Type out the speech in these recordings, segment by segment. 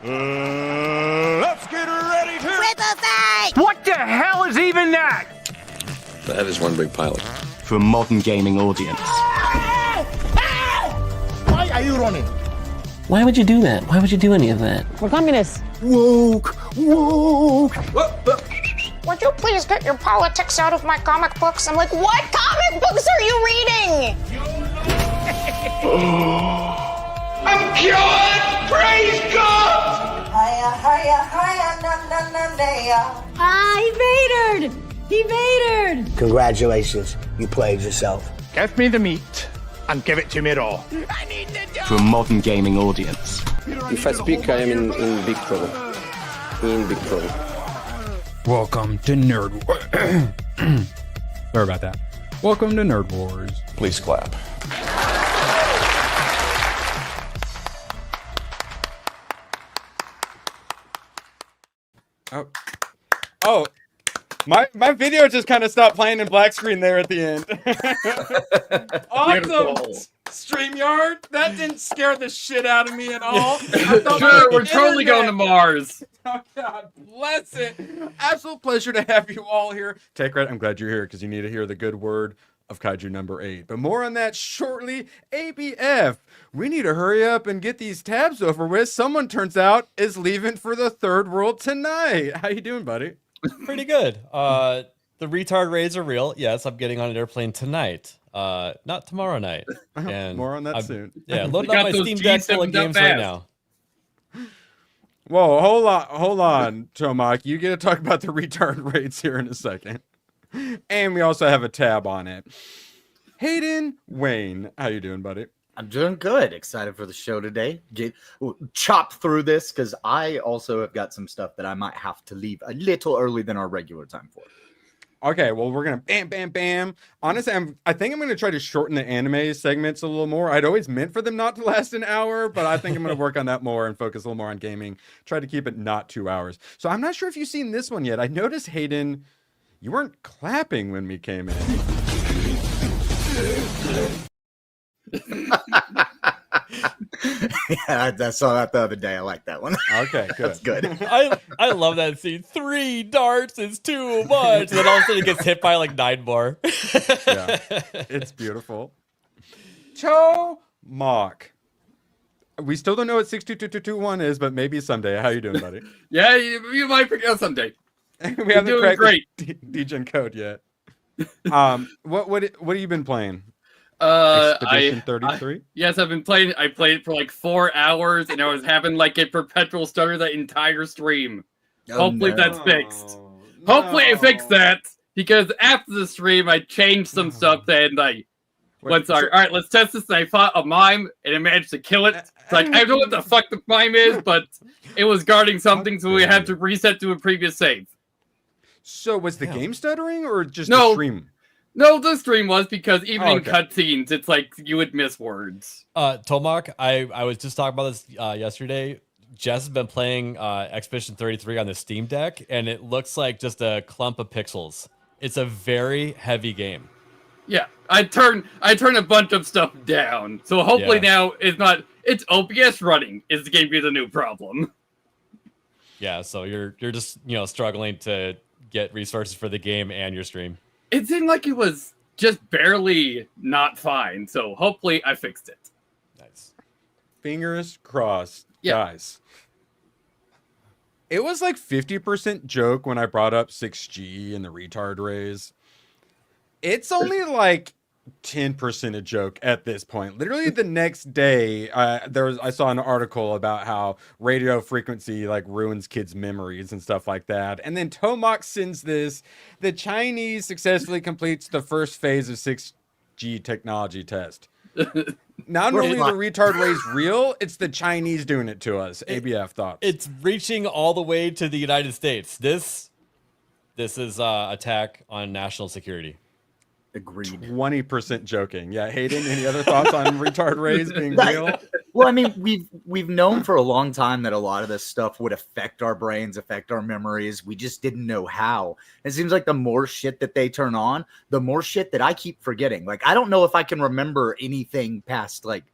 Let's get ready to Ripple fight! What the hell is even that? That is one big pilot. For a modern gaming audience. Why are you running? Why would you do that? Why would you do any of that? We're communists. Woke. Would you please get your politics out of my comic books? I'm like, what comic books are you reading? I'm cured! Praise God! He vatored! He vatored! Congratulations, you played yourself. Give me the meat and give it to me raw. For a modern gaming audience. If I speak, I am in big trouble. In big trouble. Welcome to Nerd Wars. Sorry about that. Welcome to Nerd Wars. Please clap. Oh, my video just kind of stopped playing in black screen there at the end. Awesome, StreamYard. That didn't scare the shit out of me at all. Sure, we're totally going to Mars. Oh, God bless it. Absolute pleasure to have you all here. Take credit. I'm glad you're here because you need to hear the good word of Kaiju number 8. But more on that shortly. ABF, we need to hurry up and get these tabs over with. Someone, turns out, is leaving for the third world tonight. How you doing, buddy? Pretty good. The retard raids are real. Yes, I'm getting on an airplane tonight. Not tomorrow night. And more on that soon. Yeah, loading up my Steam Deck full of games right now. Whoa, hold on, Tomak. You get to talk about the retard raids here in a second. And we also have a tab on it. Hayden Wayne, how you doing, buddy? I'm doing good. Excited for the show today. Chop through this because I also have got some stuff that I might have to leave a little early than our regular time for. Okay, well, we're gonna bam. Honestly, I think I'm gonna try to shorten the anime segments a little more. I'd always meant for them not to last an hour, but I think I'm gonna work on that more and focus a little more on gaming. Try to keep it not 2 hours. So I'm not sure if you've seen this one yet. I noticed, Hayden, you weren't clapping when we came in. Yeah, I saw that the other day. I like that one. Okay, good. That's good. I love that scene. 3 darts is too much. And then all of a sudden it gets hit by like 9 more. Yeah, it's beautiful. Cho Mock. We still don't know what 622221 is, but maybe someday. How you doing, buddy? Yeah, you might pick up someday. We haven't cracked the Degen code yet. What have you been playing? Expedition 33? Yes, I've been playing. I played it for like 4 hours, and I was having like a perpetual stutter that entire stream. Hopefully that's fixed. Hopefully I fixed that, because after the stream I changed some stuff and I went, sorry, all right, let's test this. And I fought a mime and I managed to kill it. It's like, I don't know what the fuck the mime is, but it was guarding something, so we had to reset to a previous save. So was the game stuttering or just the stream? No, the stream was, because even in cutscenes, it's like you would miss words. Tomak, I was just talking about this yesterday. Jess has been playing Expedition 33 on the Steam Deck, and it looks like just a clump of pixels. It's a very heavy game. Yeah, I turn a bunch of stuff down, so hopefully now it's OBS running is going to be the new problem. Yeah, so you're just struggling to get resources for the game and your stream. It seemed like it was just barely not fine, so hopefully I fixed it. Nice. Fingers crossed, guys. It was like 50% joke when I brought up 6G and the retard raise. It's only like 10% a joke at this point. Literally the next day, I saw an article about how radio frequency like ruins kids' memories and stuff like that. And then Tomak sends this: the Chinese successfully completes the first phase of 6G technology test. Not only the retard raise real, it's the Chinese doing it to us. ABF thoughts. It's reaching all the way to the United States. This is attack on national security. Agreed. 20% joking. Yeah, Hayden, any other thoughts on retard raise being real? Well, I mean, we've known for a long time that a lot of this stuff would affect our brains, affect our memories. We just didn't know how. It seems like the more shit that they turn on, the more shit that I keep forgetting. Like, I don't know if I can remember anything past like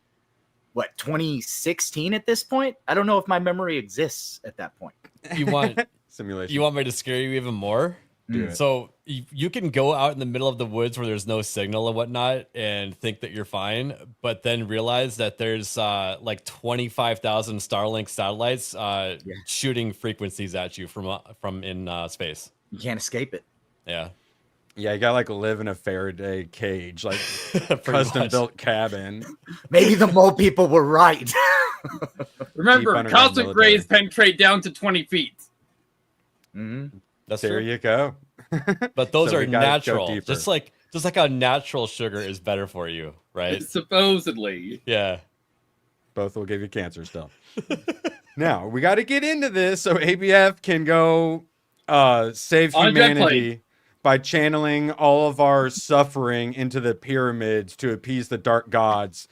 what, 2016 at this point? I don't know if my memory exists at that point. You want simulation? You want me to scare you even more? Do it. So you can go out in the middle of the woods where there's no signal and whatnot and think that you're fine, but then realize that there's like 25,000 Starlink satellites shooting frequencies at you from in space. You can't escape it. Yeah. Yeah, you gotta like live in a Faraday cage, like custom built cabin. Maybe the mole people were right. Remember, cosmic rays penetrate down to 20 feet. Mm-hmm. That's there true. you go. But those So are we gotta go natural. deeper. Just like how natural sugar is better for you, right? Supposedly. Yeah. Both will give you cancer still. Now we got to get into this so ABF can go save On a jet humanity by channeling all of our suffering into the pyramids to appease the dark gods.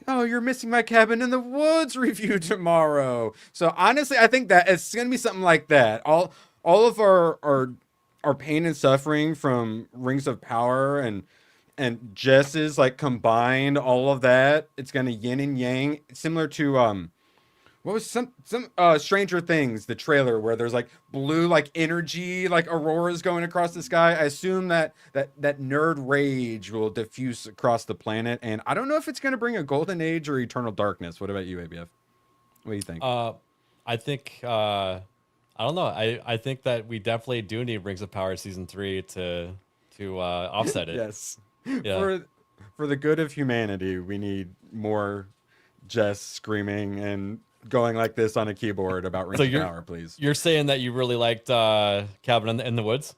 Oh, you're missing my cabin in the woods review tomorrow. So honestly, I think that it's gonna be something like that. All of our pain and suffering from Rings of Power and Jess's like combined, all of that, it's gonna yin and yang, similar to what was some Stranger Things, the trailer where there's like blue like energy, like auroras going across the sky. I assume that nerd rage will diffuse across the planet, and I don't know if it's gonna bring a golden age or eternal darkness. What about you, ABF? What do you think? I think I don't know. I think that we definitely do need Rings of Power season 3 to offset it. Yes. Yeah. For the good of humanity, we need more Jess screaming and going like this on a keyboard about Rings of Power, please. You're saying that you really liked Cabin in the Woods?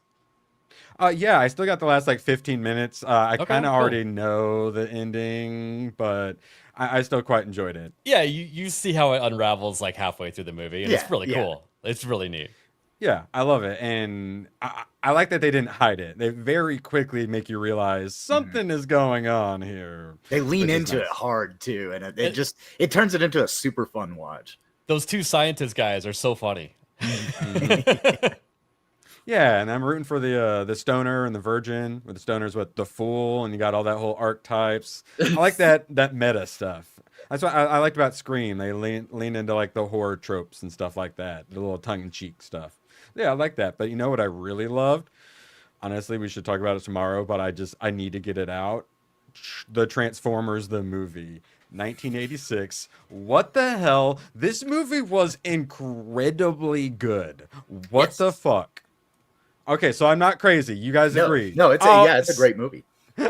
Yeah, I still got the last like 15 minutes. I kind of cool. already know the ending, but I still quite enjoyed it. Yeah, you see how it unravels like halfway through the movie, and it's really cool. It's really neat. Yeah, I love it. And I like that they didn't hide it. They very quickly make you realize something is going on here. They lean into it hard too, and it turns it into a super fun watch. Those two scientist guys are so funny. Yeah, and I'm rooting for the stoner and the virgin. Where the stoner's what, the fool, and you got all that whole archetypes. I like that meta stuff. That's what I liked about Scream. They lean into like the horror tropes and stuff like that, the little tongue-in-cheek stuff. Yeah, I like that. But you know what I really loved? Honestly, we should talk about it tomorrow, but I need to get it out. The Transformers, the movie. 1986. What the hell? This movie was incredibly good. What the fuck? Okay, so I'm not crazy. You guys agree? No, it's a great movie.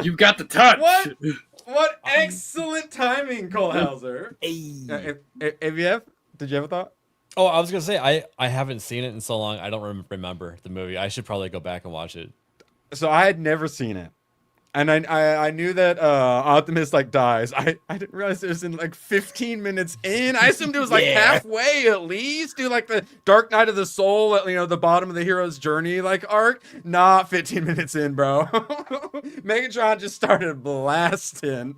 You've got the touch. What excellent timing, Cole Hauser. AVF, did you have a thought? Oh, I was gonna say I haven't seen it in so long. I don't remember the movie. I should probably go back and watch it. So I had never seen it, and I knew that Optimus like dies. I didn't realize it was in like 15 minutes in. I assumed it was like halfway at least. Do like the Dark Knight of the Soul, the bottom of the hero's journey like arc. Not 15 minutes in, bro. Megatron just started blasting.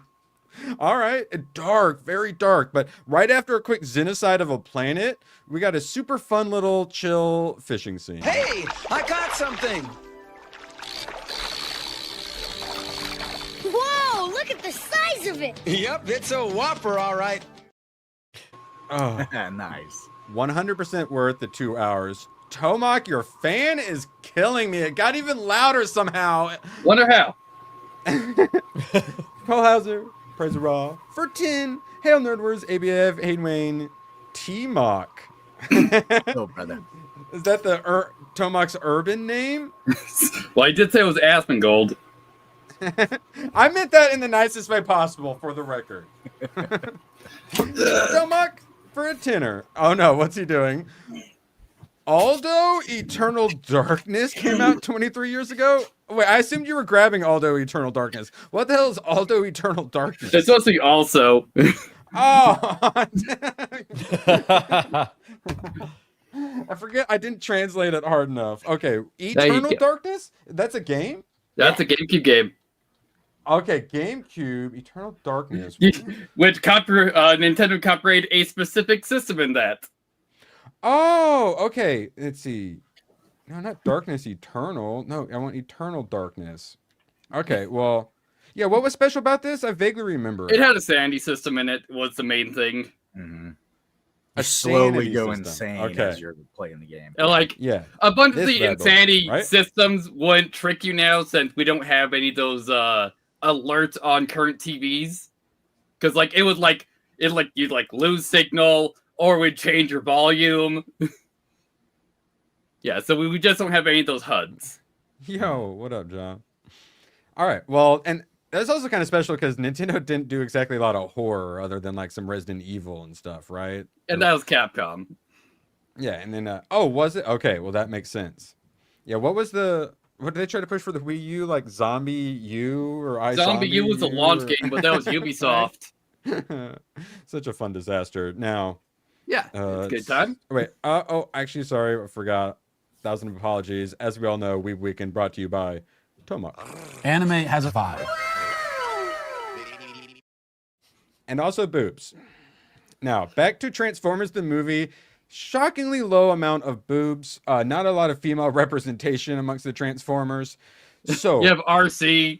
All right, dark, very dark. But right after a quick genocide of a planet, we got a super fun little chill fishing scene. Hey, I caught something. Whoa, look at the size of it. Yep, it's a whopper, all right. Oh, nice. 100% worth the 2 hours. Tomac, your fan is killing me. It got even louder somehow. Wonder how. Cole Hauser, Praise the Raw, for 10. Hail Nerdwords, ABF, Hayden Wayne, T-Mock. Oh, brother. Is that the Tomac's urban name? Well, I did say it was Asmongold. I meant that in the nicest way possible, for the record. Tomac for a tenner. Oh no, what's he doing? Aldo Eternal Darkness came out 23 years ago? Wait, I assumed you were grabbing Aldo Eternal Darkness. What the hell is Aldo Eternal Darkness? It's supposed to be also. Oh! I forget, I didn't translate it hard enough. Okay, Eternal Darkness? That's a game? That's a GameCube game. Okay, GameCube, Eternal Darkness. Which Nintendo copyrighted a specific system in that. Oh, okay. Let's see. No, not Darkness Eternal. No, I want Eternal Darkness. Okay, well, Yeah, what was special about this? I vaguely remember It had a sanity system in it. Was the main thing. You slowly sanity go system. insane as you're playing the game. And like, Yeah, a bunch of this the bad boy, insanity right? systems wouldn't trick you now since we don't have any of those alerts on current TVs. Because like it would like you'd like lose signal or would change your volume. Yeah, so we just don't have any of those HUDs. Yo, what up, John? All right, well, and that's also kind of special because Nintendo didn't do exactly a lot of horror other than like some Resident Evil and stuff, right? And that was Capcom. Yeah, and then oh, was it? Okay, well that makes sense. Yeah, what did they try to push for the Wii U? Like Zombie U or Zombie U was a launch game, but that was Ubisoft. Such a fun disaster. Now, yeah, it's a good time. Wait, oh, actually, sorry, I forgot. 1,000 apologies. As we all know, Weeb Weekend brought to you by Tomok. Anime has a vibe. And also boobs. Now, back to Transformers the movie. Shockingly low amount of boobs. Not a lot of female representation amongst the Transformers. So you have RC.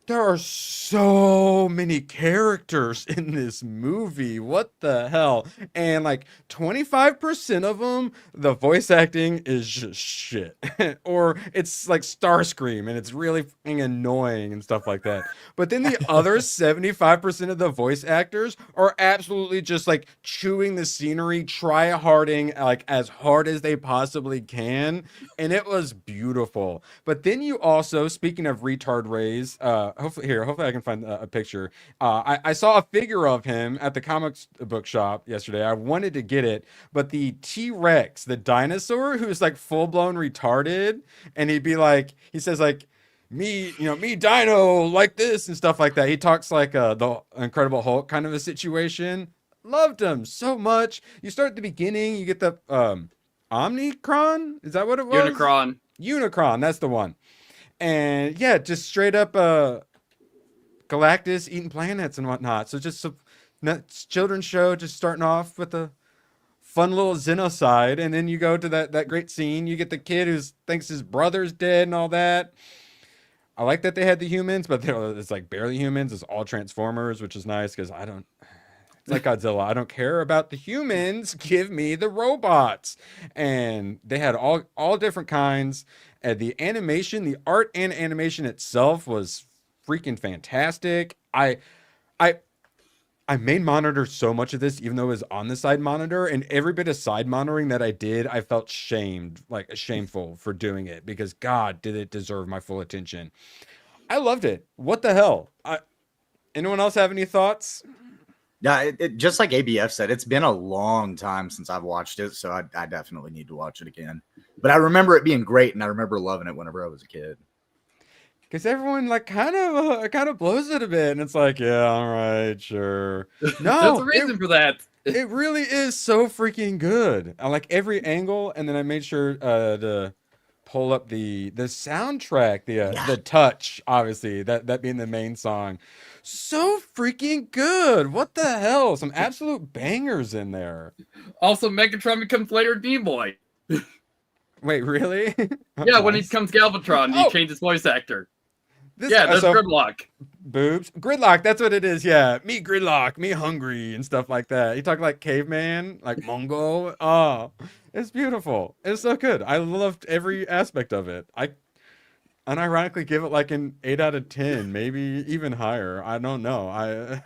There are so many characters in this movie. What the hell? And like 25% of them, the voice acting is just shit. Or it's like Starscream and it's really annoying and stuff like that. But then the other 75% of the voice actors are absolutely just like chewing the scenery, try-harding like as hard as they possibly can. And it was beautiful. But then you also, speaking of retard rays, hopefully I can find a picture. I saw a figure of him at the comic book shop yesterday. I wanted to get it, but the T-Rex, the dinosaur, who's like full-blown retarded, and he says like, me dino like this and stuff like that. He talks like the Incredible Hulk kind of a situation. Loved him so much. You start at the beginning, you get the Omnicron? Is that what it was? Unicron, that's the one. And yeah, just straight up Galactus eating planets and whatnot. So just a children's show, just starting off with a fun little Xenocide, and then you go to that great scene. You get the kid who thinks his brother's dead and all that. I like that they had the humans, but it's like barely humans. It's all Transformers, which is nice because it's like Godzilla. I don't care about the humans. Give me the robots. And they had all different kinds. And the animation, the art and animation itself was freaking fantastic. I main monitored so much of this, even though it was on the side monitor, and every bit of side monitoring that I did, I felt shameful for doing it because God, did it deserve my full attention. I loved it. What the hell? Anyone else have any thoughts? Yeah, just like ABF said, it's been a long time since I've watched it, so I definitely need to watch it again. But I remember it being great, and I remember loving it whenever I was a kid. Because everyone like kind of blows it a bit, and it's like, yeah, all right, sure. No, there's a reason for that. It really is so freaking good. I like every angle, and then I made sure to pull up the soundtrack, the touch, obviously that being the main song. So freaking good. What the hell? Some absolute bangers in there. Also, Megatron becomes later D-Boy. Wait, really? Yeah, when he becomes Galvatron, he changes voice actor. That's Gridlock. Boobs. Gridlock, that's what it is, yeah. Me Gridlock, me hungry, and stuff like that. He talked like caveman, like Mongo. Oh, it's beautiful. It's so good. I loved every aspect of it. I unironically give it like an 8 out of 10, maybe even higher. I don't know.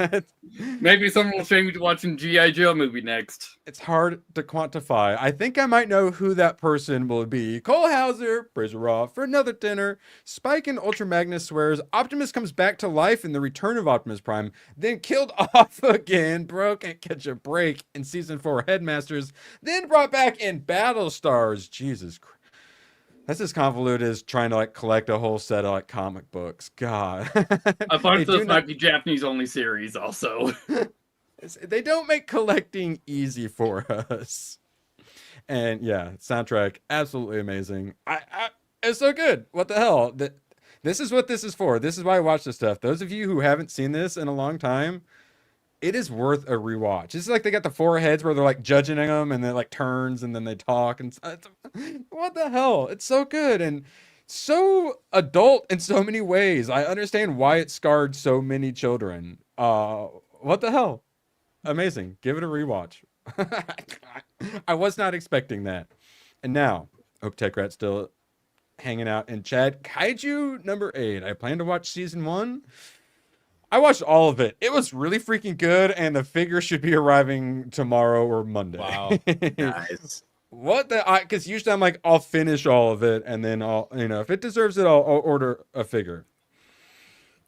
Maybe someone will shame me to watching G.I. Joe movie next. It's hard to quantify. I think I might know who that person will be. Cole Hauser, praise Raw for another dinner. Spike and Ultra Magnus swears Optimus comes back to life in The Return of Optimus Prime, then killed off again. Bro can't catch a break in Season 4 Headmasters, then brought back in Battlestars. Jesus Christ. That's as convoluted as trying to like collect a whole set of like comic books. God. A bunch of those might be Japanese only series also. They don't make collecting easy for us. And yeah, soundtrack, absolutely amazing. It's so good. What the hell? This is what this is for. This is why I watch this stuff. Those of you who haven't seen this in a long time, it is worth a rewatch. It's like they got the foreheads where they're like judging them and then like turns and then they talk and what the hell? It's so good and so adult in so many ways. I understand why it scarred so many children. What the hell? Amazing. Give it a rewatch. I was not expecting that. And now, Oak Tech Rat still hanging out in chat. Kaiju number 8. I plan to watch season 1. I watched all of it. It was really freaking good, and the figure should be arriving tomorrow or Monday. Wow. Nice. What the? Because usually I'm like, I'll finish all of it, and then I'll, if it deserves it, I'll order a figure.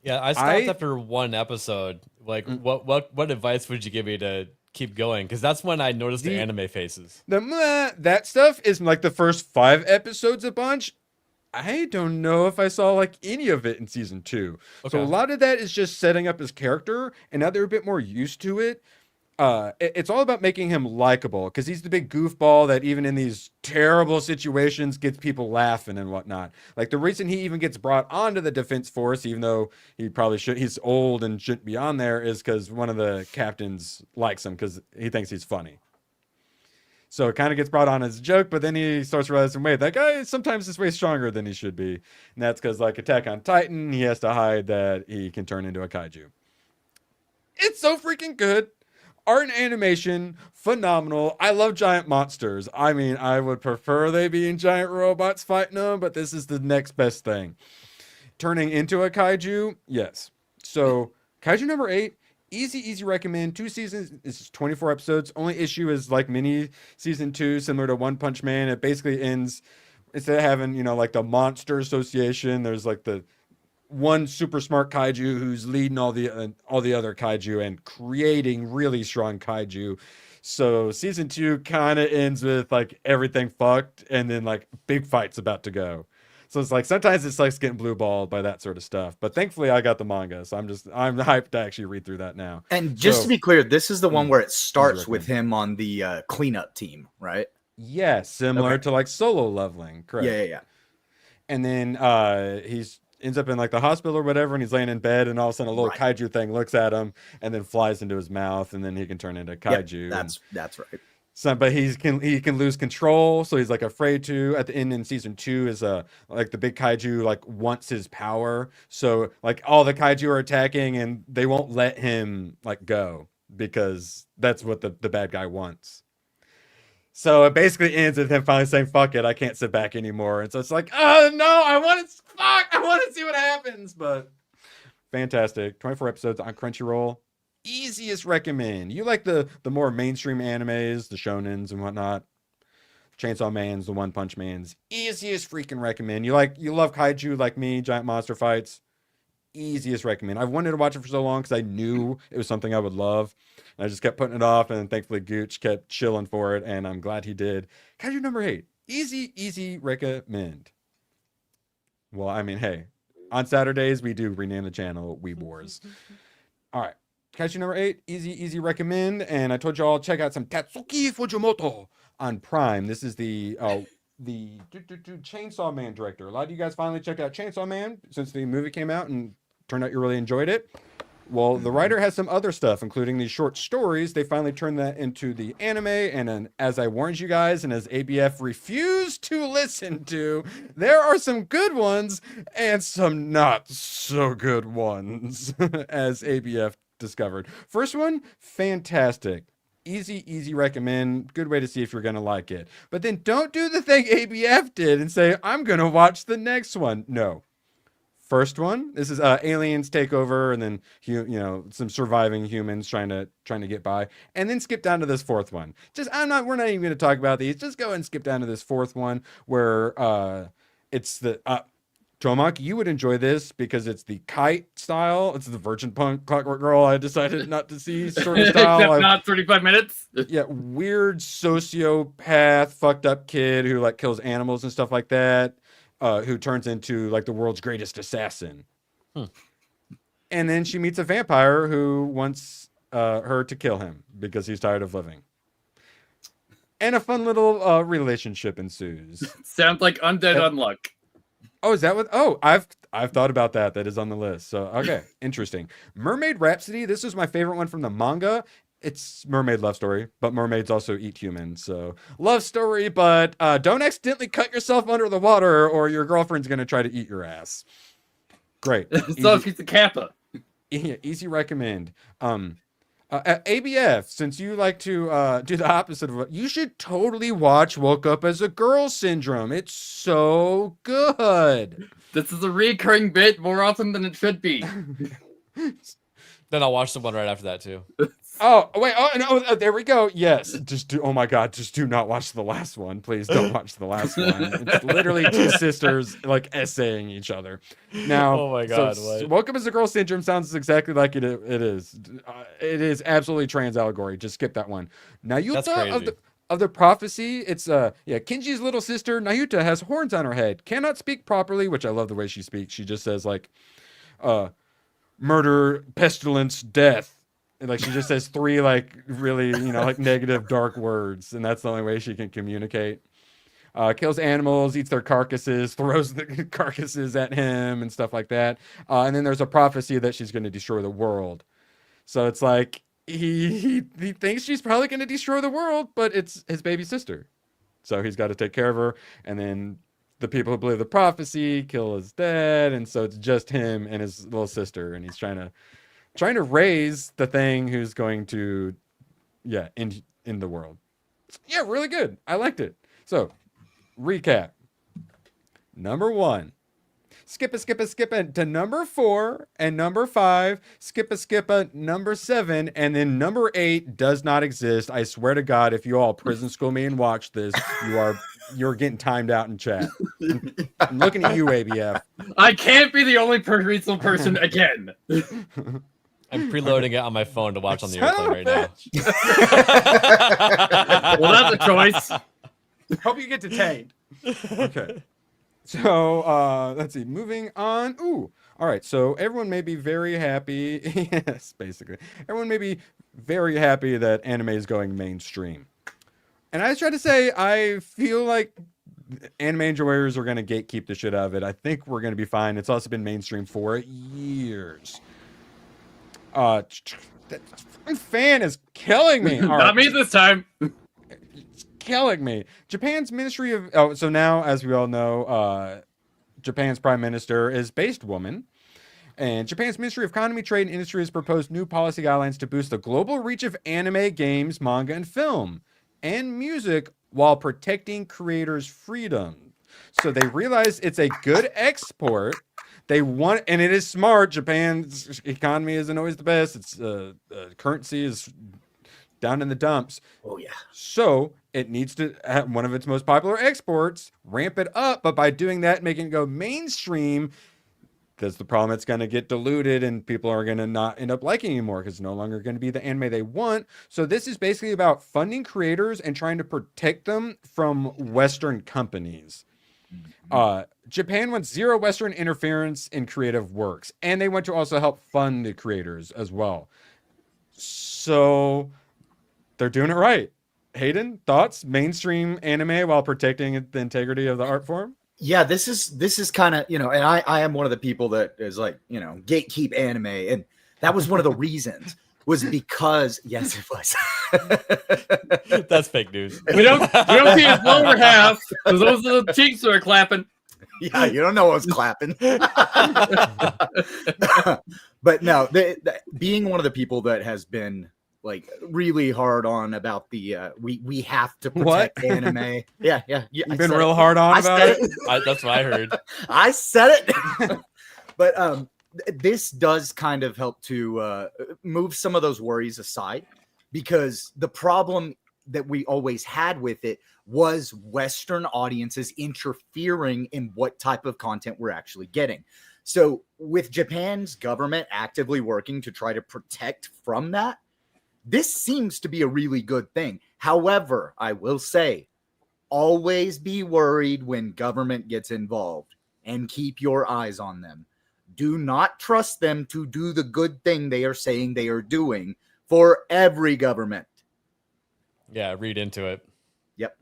Yeah, I stopped after one episode. Like, what advice would you give me to keep going? Because that's when I noticed the anime faces. That stuff is like the first 5 episodes a bunch. I don't know if I saw like any of it in season 2. So a lot of that is just setting up his character, and now they're a bit more used to it. It's all about making him likable, because he's the big goofball that even in these terrible situations gets people laughing and whatnot. Like the reason he even gets brought onto the defense force, even though he probably he's old and shouldn't be on there, is because one of the captains likes him because he thinks he's funny. So it kind of gets brought on as a joke, but then he starts realizing, wait, that guy sometimes is way stronger than he should be. And that's because, like Attack on Titan, he has to hide that he can turn into a kaiju. It's so freaking good. Art and animation, phenomenal. I love giant monsters. I mean, I would prefer they being giant robots fighting them, but this is the next best thing. Turning into a kaiju, yes. So, kaiju number 8, easy recommend. 2 seasons, it's 24 episodes. Only issue is like mini season 2, similar to One Punch Man. It basically ends, instead of having, like the Monster Association, there's like the one super smart kaiju who's leading all the other kaiju and creating really strong kaiju. So season 2 kind of ends with like everything fucked, and then like big fights about to go. So it's like sometimes it's like getting blue balled by that sort of stuff. But thankfully I got the manga, so I'm hyped to actually read through that now. And just to be clear, this is the one where it starts with him on the cleanup team, right? Yeah, similar to like Solo Leveling, correct? Yeah. And then he's ends up in like the hospital or whatever, and he's laying in bed, and all of a sudden a little kaiju thing looks at him and then flies into his mouth, and then he can turn into kaiju. Yep, that's right. So, but he can lose control, so he's like afraid to. At the end in season 2 is like the big kaiju like wants his power, so like all the kaiju are attacking, and they won't let him like go because that's what the bad guy wants. So it basically ends with him finally saying, fuck it, I can't sit back anymore. And so it's like, oh no, I want to see what happens. But fantastic. 24 episodes on Crunchyroll. Easiest recommend. You like the more mainstream animes, the shonens and whatnot. Chainsaw Man's, the One Punch Man's. Easiest freaking recommend. You love kaiju like me, giant monster fights. Easiest recommend. I've wanted to watch it for so long because I knew it was something I would love. And I just kept putting it off, and thankfully Gooch kept chilling for it, and I'm glad he did. Kaiju number 8. Easy recommend. Well, I mean, hey, on Saturdays we do rename the channel Weeb Wars. All right. Kaiju number 8, easy recommend. And I told you all, check out some Tatsuki Fujimoto on Prime. This is the Chainsaw Man director. A lot of you guys finally checked out Chainsaw Man since the movie came out, and turned out you really enjoyed it. Well, the writer has some other stuff, including these short stories. They finally turned that into the anime, and as I warned you guys, and as ABF refused to listen to, there are some good ones and some not so good ones, as ABF discovered. First one, fantastic. Easy recommend. Good way to see if you're going to like it. But then don't do the thing ABF did and say, I'm going to watch the next one. No. First one, this is aliens take over, and then some surviving humans trying to get by, and then skip down to this fourth one. We're not even going to talk about these. Just go ahead and skip down to this fourth one where it's the Tomak, you would enjoy this because it's the kite style. It's the Virgin Punk Clockwork Girl. I decided not to see sort of style. Except not 35 minutes. Yeah, weird sociopath, fucked up kid who like kills animals and stuff like that. Who turns into like the world's greatest assassin. And then she meets a vampire who wants her to kill him because he's tired of living. And a fun little relationship ensues. Sounds like Undead Unluck. Oh, is that what? Oh, I've thought about that. That is on the list. So, okay, interesting. Mermaid Rhapsody. This is my favorite one from the manga. it's mermaid love story, but mermaids also eat humans. So love story, but don't accidentally cut yourself under the water or your girlfriend's going to try to eat your ass. Great. So she's a kappa. Easy recommend. ABF, since you like to do the opposite of what you should totally watch Woke Up as a Girl Syndrome. It's so good. This is a recurring bit more often than it should be. Then I'll watch the one right after that too. Oh wait! Oh no! There we go. Yes. Just do. Oh my God! Just do not watch the last one, please. Don't watch the last one. It's literally two sisters like essaying each other. Now. Oh my God! So, Welcome as a Girl Syndrome sounds exactly like it is. It is absolutely trans allegory. Just skip that one. Nayuta of the prophecy. It's Kinji's little sister Nayuta has horns on her head. Cannot speak properly, which I love the way she speaks. She just says like, murder, pestilence, death. Like she just says 3 like really like negative dark words, and that's the only way she can communicate. Kills animals, eats their carcasses, throws the carcasses at him and stuff like that. And then there's a prophecy that she's going to destroy the world. So it's like he thinks she's probably going to destroy the world, but it's his baby sister. So he's got to take care of her, and then the people who believe the prophecy kill his dad, and so it's just him and his little sister, and he's trying to raise the thing who's going to in the world. Yeah, really good. I liked it. So recap. Number 1, skip it to number 4 and number 5, skip it number 7, and then number 8 does not exist. I swear to God, if you all prison school me and watch this, you're getting timed out in chat. I'm looking at you, ABF. I can't be the only reasonable person again. I'm preloading it on my phone to watch on the airplane right now. Well, that's a choice. Hope you get detained. Okay. So, let's see. Moving on. Ooh. All right. So everyone may be very happy. Yes, basically. Everyone may be very happy that anime is going mainstream. And I was trying to say, I feel like anime enjoyers are going to gatekeep the shit out of it. I think we're going to be fine. It's also been mainstream for years. That fan is killing me. Not me this time. It's killing me. Japan's Ministry of... so now, as we all know, Japan's Prime Minister is based woman. And Japan's Ministry of Economy, Trade, and Industry has proposed new policy guidelines to boost the global reach of anime, games, manga, and film, and music while protecting creators' freedom. So they realize it's a good export. They want, and it is smart. Japan's economy isn't always the best. Its currency is down in the dumps. Oh yeah. So it needs to have one of its most popular exports, ramp it up, but by doing that, making it go mainstream, that's the problem. It's going to get diluted, and people are going to not end up liking it anymore because it's no longer going to be the anime they want. So this is basically about funding creators and trying to protect them from Western companies. Japan wants zero Western interference in creative works, and they want to also help fund the creators as well. So they're doing it right. Hayden, thoughts? Mainstream anime while protecting the integrity of the art form? Yeah, this is kind of, and I am one of the people that is like, gatekeep anime, and that was one of the reasons was because yes, it was. That's fake news. We don't see his lower half because those are the cheeks that are clapping. Yeah, you don't know what's clapping. But no, being one of the people that has been like really hard on about the we have to protect anime. Yeah. You've been real hard on about it. That's what I heard. I said it. But this does kind of help to move some of those worries aside, because the problem that we always had with it was Western audiences interfering in what type of content we're actually getting. So with Japan's government actively working to try to protect from that, this seems to be a really good thing. However, I will say, always be worried when government gets involved and keep your eyes on them. Do not trust them to do the good thing they are saying they are doing for every government. Yeah, read into it. Yep.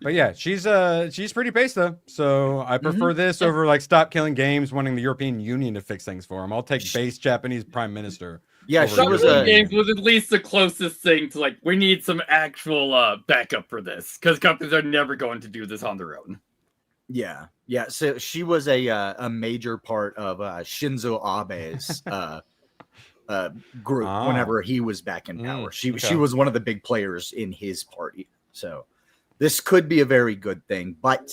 But yeah, she's pretty based though. So I prefer this over like stop killing games, wanting the European Union to fix things for them. I'll take base Japanese prime minister. Yeah, she Summer was League a Games was at least the closest thing to like we need some actual backup for this because companies are never going to do this on their own. yeah. So she was a major part of Shinzo Abe's group whenever he was back in power. She was one of the big players in his party. So this could be a very good thing, but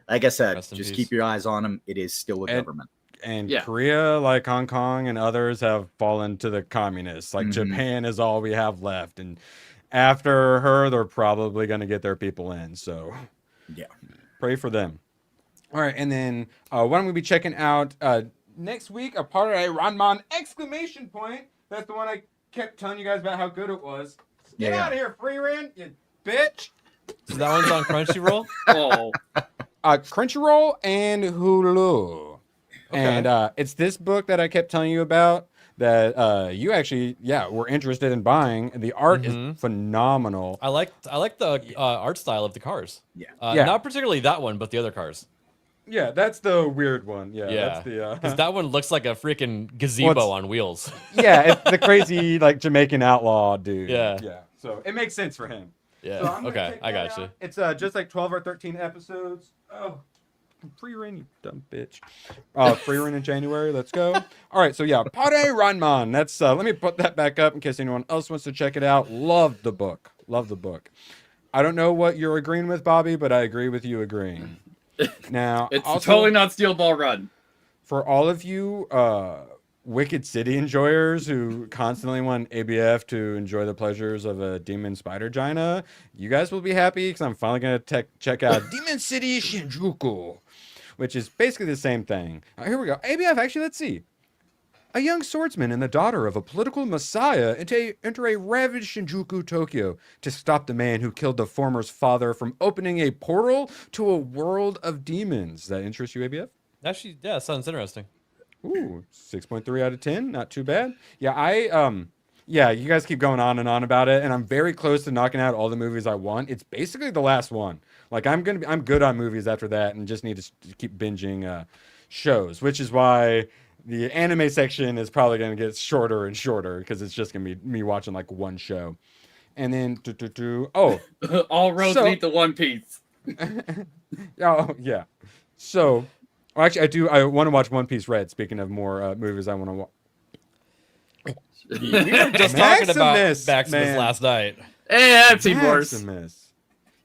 like I said, just keep your eyes on him. It is still a government. And Korea, like Hong Kong and others, have fallen to the communists. Like Japan is all we have left, and after her, they're probably going to get their people in. So, yeah, pray for them. All right, and then what I'm going to be checking out next week, a part of a Ranman exclamation point. That's the one I kept telling you guys about how good it was. Get out of here, free ran, you bitch. So that one's on Crunchyroll. Crunchyroll and Hulu. And it's this book that I kept telling you about that you actually, were interested in buying. The art is phenomenal. I like the art style of the cars. Yeah. Not particularly that one, but the other cars. Yeah, that's the weird one. Yeah. That's the because that one looks like a freaking gazebo on wheels. Yeah, it's the crazy like Jamaican outlaw dude. Yeah. So it makes sense for him. Yeah. So Okay, I got you. It's just like 12 or 13 episodes. Oh, free reign, you dumb bitch. Free reign in January. Let's go. All right. So yeah, Pare Ranman. That's let me put that back up in case anyone else wants to check it out. Love the book. I don't know what you're agreeing with, Bobby, but I agree with you agreeing. Now it's also, totally not Steel Ball Run. For all of you Wicked City enjoyers who constantly want ABF to enjoy the pleasures of a demon spider gina, you guys will be happy because I'm finally going to check out Demon City Shinjuku, which is basically the same thing. Here we go. ABF, actually, let's see. A young swordsman and the daughter of a political messiah enter a ravaged Shinjuku, Tokyo, to stop the man who killed the former's father from opening a portal to a world of demons. Does that interest you, ABF? Actually, yeah, sounds interesting. Ooh, 6.3 out of 10. Not too bad. Yeah, you guys keep going on and on about it, and I'm very close to knocking out all the movies I want. It's basically the last one. Like I'm good on movies after that, and just need to keep binging shows, which is why the anime section is probably going to get shorter and shorter because it's just going to be me watching like one show. And then, all roads lead to One Piece. Oh, yeah. So, actually, I want to watch One Piece Red, speaking of more movies I want to watch. We were just talking about Maximus last night. Hey, I've seen worse. Maximus.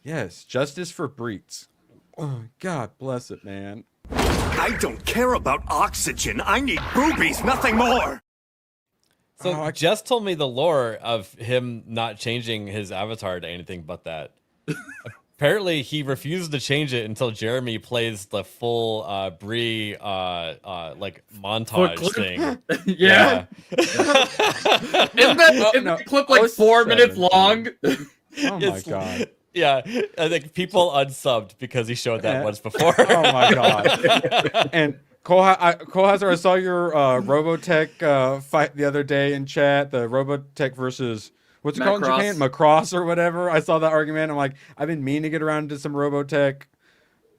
Yes, justice for Breets. Oh, God bless it, man. I don't care about oxygen. I need boobies, nothing more. So Jess told me the lore of him not changing his avatar to anything but that. Apparently, he refused to change it until Jeremy plays the full Bree like montage thing. Yeah. Isn't that clip like 4 minutes long? Oh my God. Yeah, I think people unsubbed because he showed that once before. Oh my God. And Cole Hazard, I saw your Robotech fight the other day in chat. The Robotech versus what's it called in Japan? Macross or whatever. I saw that argument. I'm like, I've been meaning to get around to some Robotech.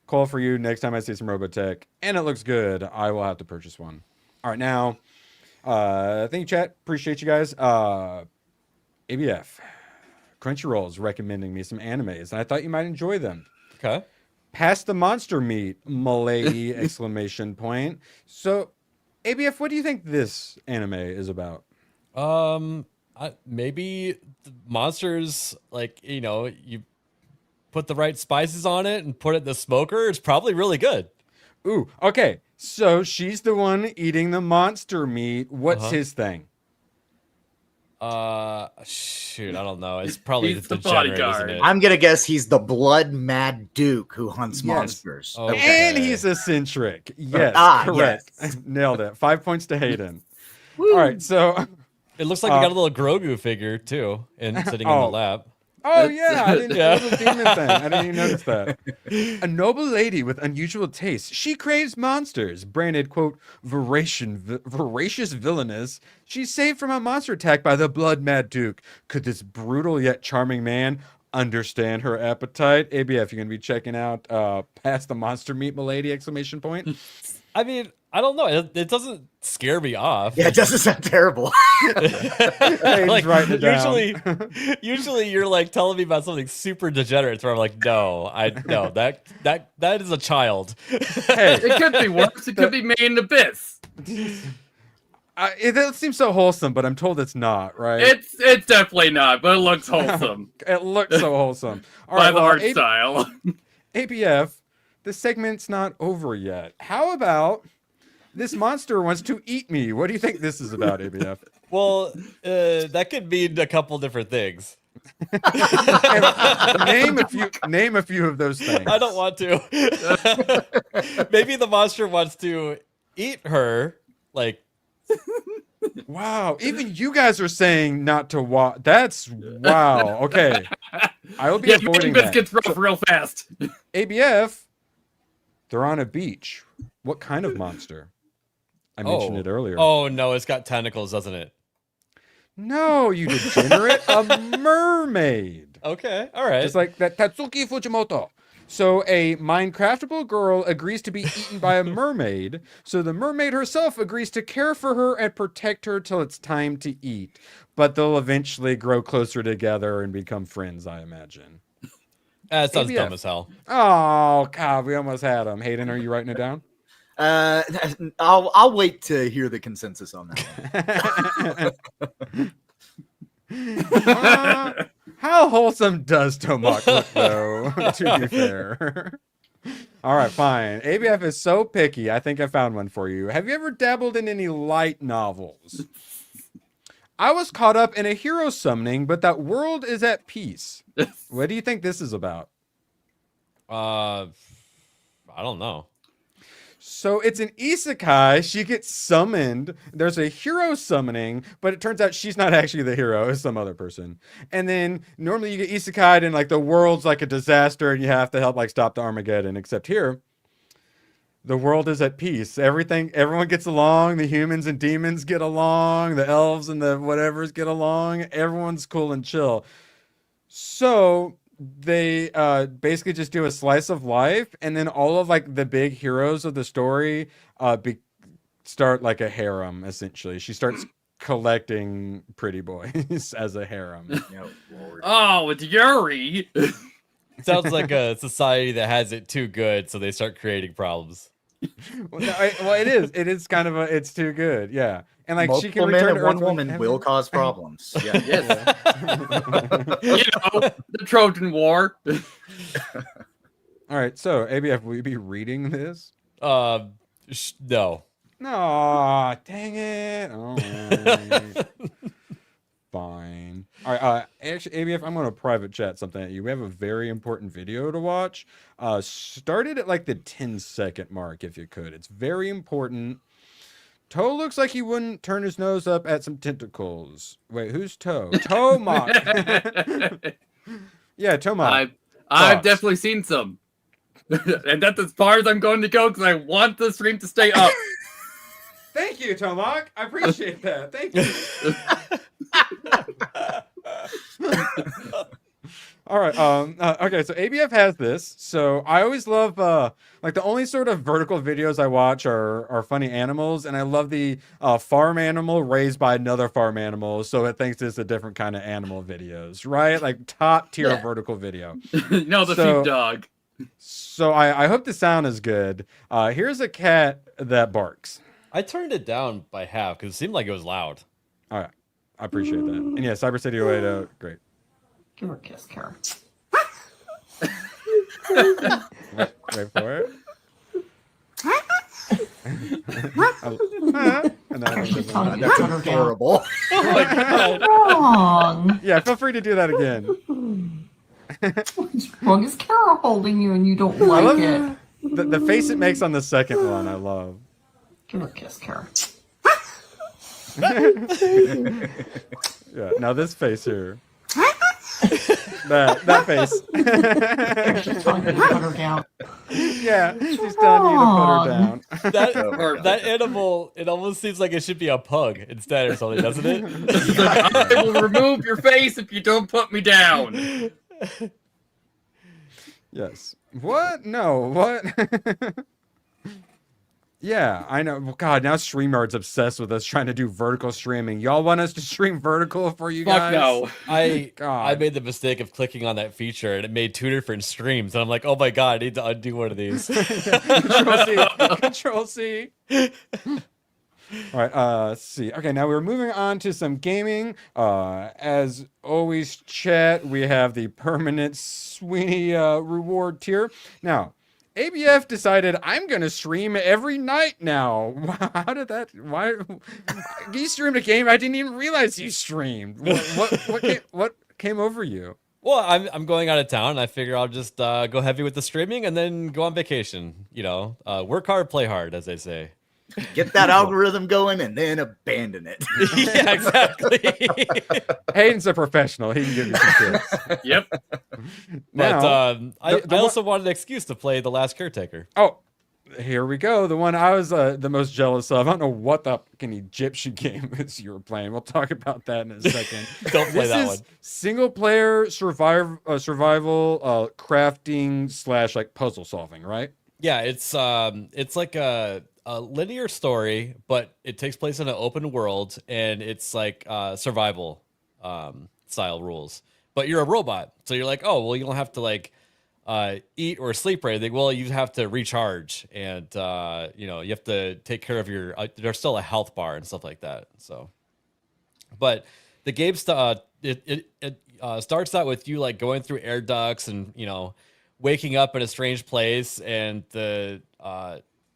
Call for you next time I see some Robotech, and it looks good. I will have to purchase one. All right, now, thank you, chat. Appreciate you guys. ABF. Crunchyroll is recommending me some animes, and I thought you might enjoy them. Okay. Pass the monster meat, milady! Exclamation point. So, ABF, what do you think this anime is about? Maybe the monsters, like, you put the right spices on it and put it in the smoker. It's probably really good. Ooh, okay. So she's the one eating the monster meat. What's his thing? Shoot, I don't know. It's probably He's the bodyguard. isn't it? I'm gonna guess he's the blood mad duke who hunts monsters. Okay. And he's eccentric. Yes, correct. Yes. Nailed it. 5 points to Hayden. All right, so It looks like we got a little Grogu figure too, and sitting in the lap. Oh yeah, I didn't know the demon thing. I didn't even notice that. A noble lady with unusual taste. She craves monsters. Branded, quote, voracious villainous. She's saved from a monster attack by the blood mad duke. Could this brutal yet charming man understand her appetite? ABF, you're gonna be checking out Past the Monster Meat Milady! Exclamation point. I mean, I don't know. It doesn't scare me off. Yeah, it doesn't sound terrible. Hayden's writing it down. usually you're like telling me about something super degenerate where I'm like, no, that is a child. Hey, it could be worse. It could be made in Abyss. It seems so wholesome, but I'm told it's not, right? It's definitely not, but it looks wholesome. It looks so wholesome. All By right, the art style. ABF, this segment's not over yet. How about this monster wants to eat me? What do you think this is about, ABF? Well, that could mean a couple different things. Name a few of those things. I don't want to. Maybe the monster wants to eat her, like. Wow, even you guys are saying not to watch. That's wow. Okay, I will be avoiding that. Gets rough real fast. ABF, they're on a beach. What kind of monster? I mentioned it earlier. Oh no, it's got tentacles, doesn't it? No, you degenerate. A mermaid. Okay, all right. Just like that Tatsuki Fujimoto. So a Minecraftable girl agrees to be eaten by a mermaid. So the mermaid herself agrees to care for her and protect her till it's time to eat. But they'll eventually grow closer together and become friends, I imagine. That sounds dumb as hell. Oh, God, we almost had him. Hayden, are you writing it down? I'll wait to hear the consensus on that. How wholesome does Tomak look, though, to be fair? All right, fine. ABF is so picky. I think I found one for you. Have you ever dabbled in any light novels? I was caught up in a hero summoning, but that world is at peace. What do you think this is about? I don't know. So it's an isekai. She gets summoned. There's a hero summoning, but it turns out she's not actually the hero. It's some other person. And then normally you get isekai'd and like the world's like a disaster and you have to help like stop the Armageddon. Except here, the world is at peace. Everyone gets along. The humans and demons get along. The elves and the whatevers get along. Everyone's cool and chill. So they basically just do a slice of life, and then all of like the big heroes of the story start like a harem. Essentially, she starts collecting pretty boys as a harem. Oh, it's Yuri. Sounds like a society that has it too good, so they start creating problems. Well, it is. It is kind of it's too good. Yeah. And like multiple she can men return and to one Earth woman will cause problems. Yeah. Yes. The Trojan War. All right. So ABF, will you be reading this? No. No, dang it. All right. Fine. All right. Actually, ABF, I'm going to private chat something at you. We have a very important video to watch. Start it at like the 10-second mark if you could. It's very important. Toe looks like he wouldn't turn his nose up at some tentacles. Wait, who's Toe? Tomak. Yeah, Tomak. I've definitely seen some. And that's as far as I'm going to go because I want the stream to stay up. Thank you, Tomak. I appreciate that. Thank you. All right. Okay. So ABF has this. So I always love like the only sort of vertical videos I watch are funny animals, and I love the farm animal raised by another farm animal, so it thinks it's a different kind of animal videos, right? Like top tier vertical video. No, the sheepdog. So I hope the sound is good. Here's a cat that barks. I turned it down by half because it seemed like it was loud. All right. I appreciate that. And yeah, Cyber City 080, great. Give her a kiss, Kara. Wait for it. That's horrible. Wrong. Yeah, feel free to do that again. What's wrong? Is Kara holding you and you don't like it? The face it makes on the second one, I love. Give her a kiss, Kara. Yeah, now this face here. that face. She's telling you to put her down. Yeah, she's telling you to put her down. That animal, it almost seems like it should be a pug instead or something, doesn't it? I will remove your face if you don't put me down. Yes. What? No. What? Yeah, I know. Well, God, now StreamYard's obsessed with us trying to do vertical streaming. Y'all want us to stream vertical for you Fuck guys? no. I God. made the mistake of clicking on that feature and it made 2 different streams. And I'm like, oh my God, I need to undo one of these. Control C. Control C. All right, let's see. Okay, now we're moving on to some gaming. As always, chat, we have the permanent Sweeney reward tier. Now, ABF decided I'm going to stream every night now. How did that? Why? He streamed a game I didn't even realize he streamed. What came over you? Well, I'm going out of town. And I figure I'll just go heavy with the streaming and then go on vacation. You know, work hard, play hard, as they say. Get that algorithm going and then abandon it. Yeah, exactly. Hayden's a professional. He can give you some tips. Yep. But I also wanted an excuse to play The Last Caretaker. Oh, here we go. The one I was the most jealous of. I don't know what the fucking Egyptian game is you were playing. We'll talk about that in a second. Don't play that one. Single player survival crafting / like puzzle solving, right? Yeah, it's like a linear story, but it takes place in an open world, and it's like survival style rules. But you're a robot, so you're like, oh, well, you don't have to like eat or sleep or anything. Well, you have to recharge, and you know, you have to take care of your. There's still a health bar and stuff like that. So, but the game starts out with you like going through air ducts and waking up in a strange place, and the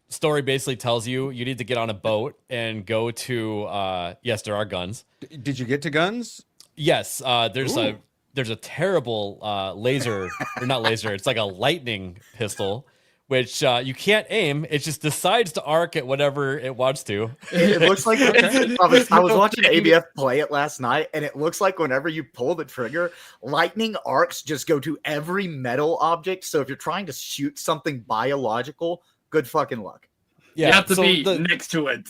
story basically tells you need to get on a boat and go to yes, there are guns. Did you get to guns? Yes, there's a terrible laser, or not laser, it's like a lightning pistol, which you can't aim. It just decides to arc at whatever it wants to. It looks like I was watching ABF play it last night, and it looks like whenever you pull the trigger, lightning arcs just go to every metal object. So if you're trying to shoot something biological, good fucking luck. Yeah, you have to so be next to it.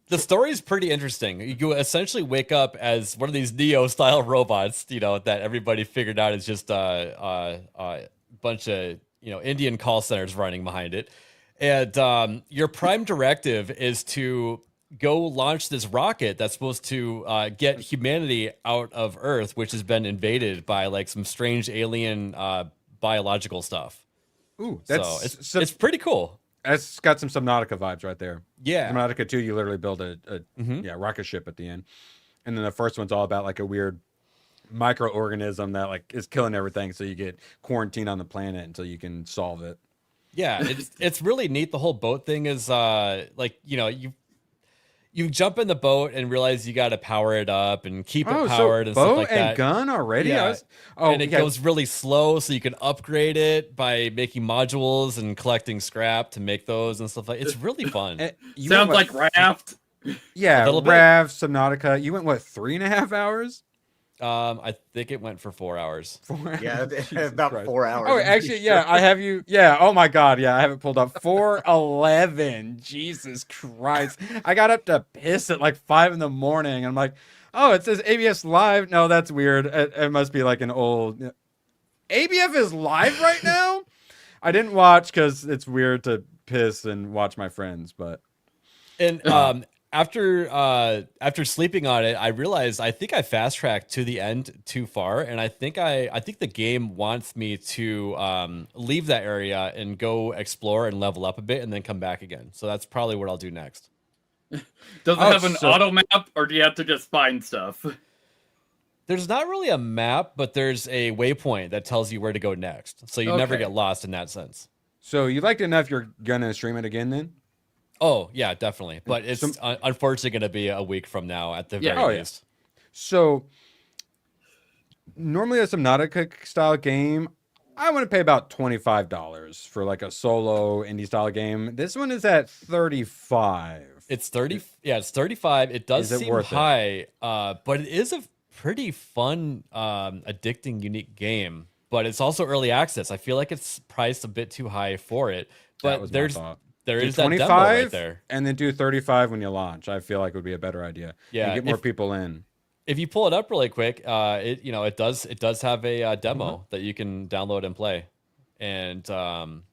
The story is pretty interesting. You essentially wake up as one of these Neo-style robots, that everybody figured out is just a bunch of Indian call centers running behind it. And your prime directive is to go launch this rocket that's supposed to get humanity out of Earth, which has been invaded by like some strange alien biological stuff. Ooh, it's pretty cool. That's got some Subnautica vibes right there. Yeah. Subnautica 2, you literally build a rocket ship at the end. And then the first one's all about like a weird microorganism that like is killing everything, so you get quarantined on the planet until you can solve it. Yeah, it's really neat. The whole boat thing is like, you jump in the boat and realize you got to power it up and keep it powered and stuff like that. Boat and gun already? Yeah. And it goes really slow, so you can upgrade it by making modules and collecting scrap to make those and stuff like. It's really fun. Sounds like Raft. Yeah, A little bit. Raft, Subnautica. You went what, 3.5 hours? I think it went for 4 hours. Yeah, about 4 hours. Oh, actually, yeah, I have you. Yeah, oh my God, yeah, I have it pulled up. 4:11. Jesus Christ! I got up to piss at like 5 in the morning. I'm like, oh, it says ABS live. No, that's weird. It must be like an old. ABF is live right now. I didn't watch because it's weird to piss and watch my friends, but. And after sleeping on it, I realized I think I fast tracked to the end too far, and I think the game wants me to leave that area and go explore and level up a bit, and then come back again. So that's probably what I'll do next. Does it have an auto map, or do you have to just find stuff? There's not really a map, but there's a waypoint that tells you where to go next, so you never get lost in that sense. So you liked it enough, you're gonna stream it again then? Oh, yeah, definitely. But it's unfortunately going to be a week from now at the very least. Yeah. So normally a Subnautica style game, I want to pay about $25 for like a solo indie style game. This one is at $35. It's 30. Yeah, it's 35. It does seem high, but it is a pretty fun, addicting, unique game. But it's also early access. I feel like it's priced a bit too high for it. But there is that demo right there. And then do 35 when you launch. I feel like would be a better idea. Yeah, and get more people in. If you pull it up really quick, it does have a demo that you can download and play. And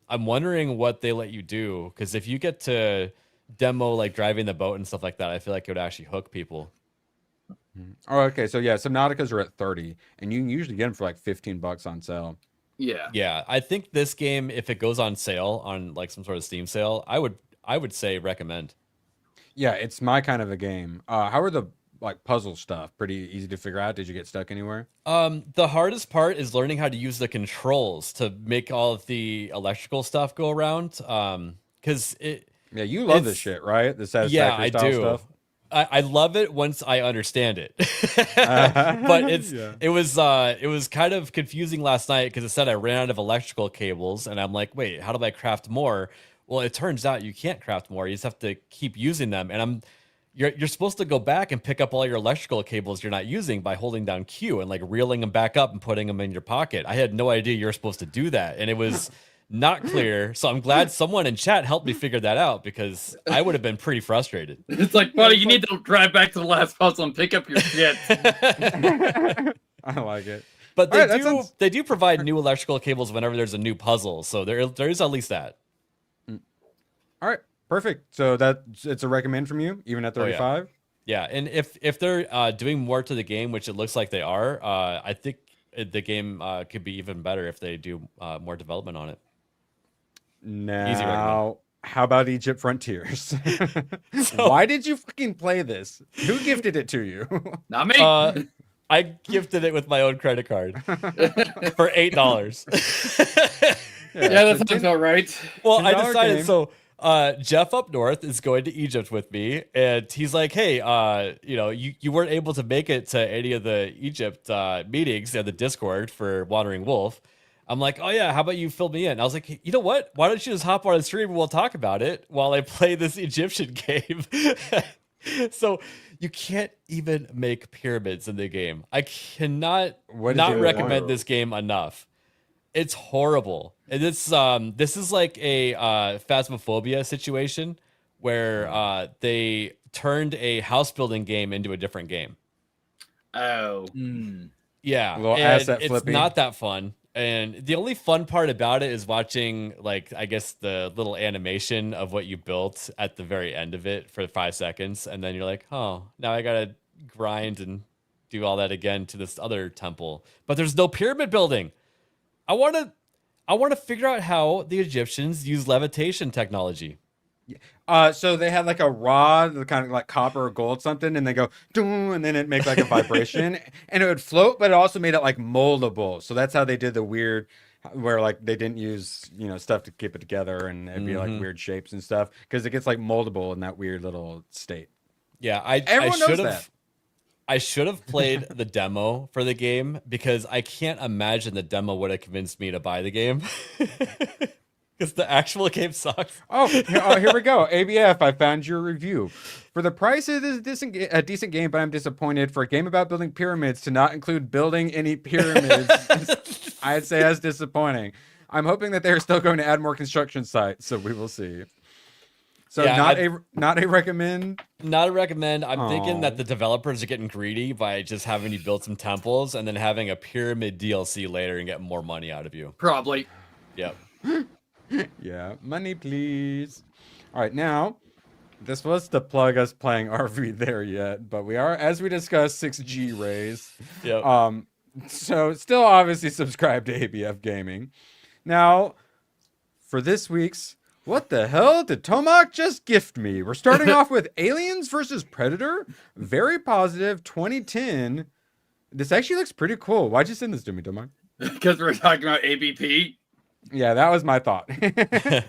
I'm wondering what they let you do, because if you get to demo like driving the boat and stuff like that, I feel like it would actually hook people. Oh, okay. So yeah, Subnauticas are at 30, and you can usually get them for like $15 on sale. Yeah. Yeah, I think this game, if it goes on sale on like some sort of Steam sale, I would say recommend. Yeah, it's my kind of a game. How are the like puzzle stuff? Pretty easy to figure out. Did you get stuck anywhere? The hardest part is learning how to use the controls to make all of the electrical stuff go around. Because it. Yeah, you love this shit, right? The satisfactory style stuff. I love it once I understand it. But it was kind of confusing last night because it said I ran out of electrical cables, and I'm like, wait, how do I craft more? Well, it turns out you can't craft more. You just have to keep using them. And you're supposed to go back and pick up all your electrical cables you're not using by holding down Q and like reeling them back up and putting them in your pocket. I had no idea you were supposed to do that, and it was not clear. So I'm glad someone in chat helped me figure that out, because I would have been pretty frustrated. It's like, buddy, you need to drive back to the last puzzle and pick up your shit. I like it. But they do provide new electrical cables whenever there's a new puzzle, so there is at least that. All right, perfect. So it's a recommend from you, even at 35. Oh, yeah, and if they're doing more to the game, which it looks like they are, I think the game could be even better if they do more development on it. Now, how about Egypt Frontiers? Why did you fucking play this? Who gifted it to you? Not me. I gifted it with my own credit card for $8. Yeah, that sounds about right. Well, I decided so. Jeff up north is going to Egypt with me, and he's like, "Hey, you weren't able to make it to any of the Egypt meetings and the Discord for Wandering Wolf." I'm like, "Oh yeah, how about you fill me in?" I was like, hey, "You know what? Why don't you just hop on the stream and we'll talk about it while I play this Egyptian game?" So you can't even make pyramids in the game. I cannot not recommend this game enough. It's horrible. And this is like a Phasmophobia situation where they turned a house building game into a different game. Oh. Yeah. A little and asset it's flipping. not that fun. And the only fun part about it is watching, like, I guess the little animation of what you built at the very end of it for 5 seconds. And then you're like, oh, now I got to grind and do all that again to this other temple. But there's no pyramid building. I want to figure out how the Egyptians use levitation technology. So they had like a rod, kind of like copper or gold something, and they go, doo, and then it make like a vibration, and it would float, but it also made it like moldable. So that's how they did the weird, where like they didn't use stuff to keep it together, and it'd be like weird shapes and stuff, because it gets like moldable in that weird little state. Yeah, Everyone knows that. I should have played the demo for the game, because I can't imagine the demo would have convinced me to buy the game. Because the actual game sucks. Oh, here we go. ABF, I found your review. For the price, it is a decent game, but I'm disappointed. For a game about building pyramids to not include building any pyramids, I'd say that's disappointing. I'm hoping that they're still going to add more construction sites, so we will see. So yeah, not a recommend? Not a recommend. I'm thinking that the developers are getting greedy by just having you build some temples and then having a pyramid DLC later and getting more money out of you. Probably. Yep. Yeah, money please. All right, now this was to plug us playing RV there yet, but we are, as we discussed, 6G raise. Yep. So still obviously subscribe to ABF Gaming. Now, for this week's What the hell did Tomac just gift me? We're starting off with Aliens versus Predator. Very positive, 2010. This actually looks pretty cool. Why'd you send this to me, Tomac? Because we're talking about ABP. Yeah, that was my thought. This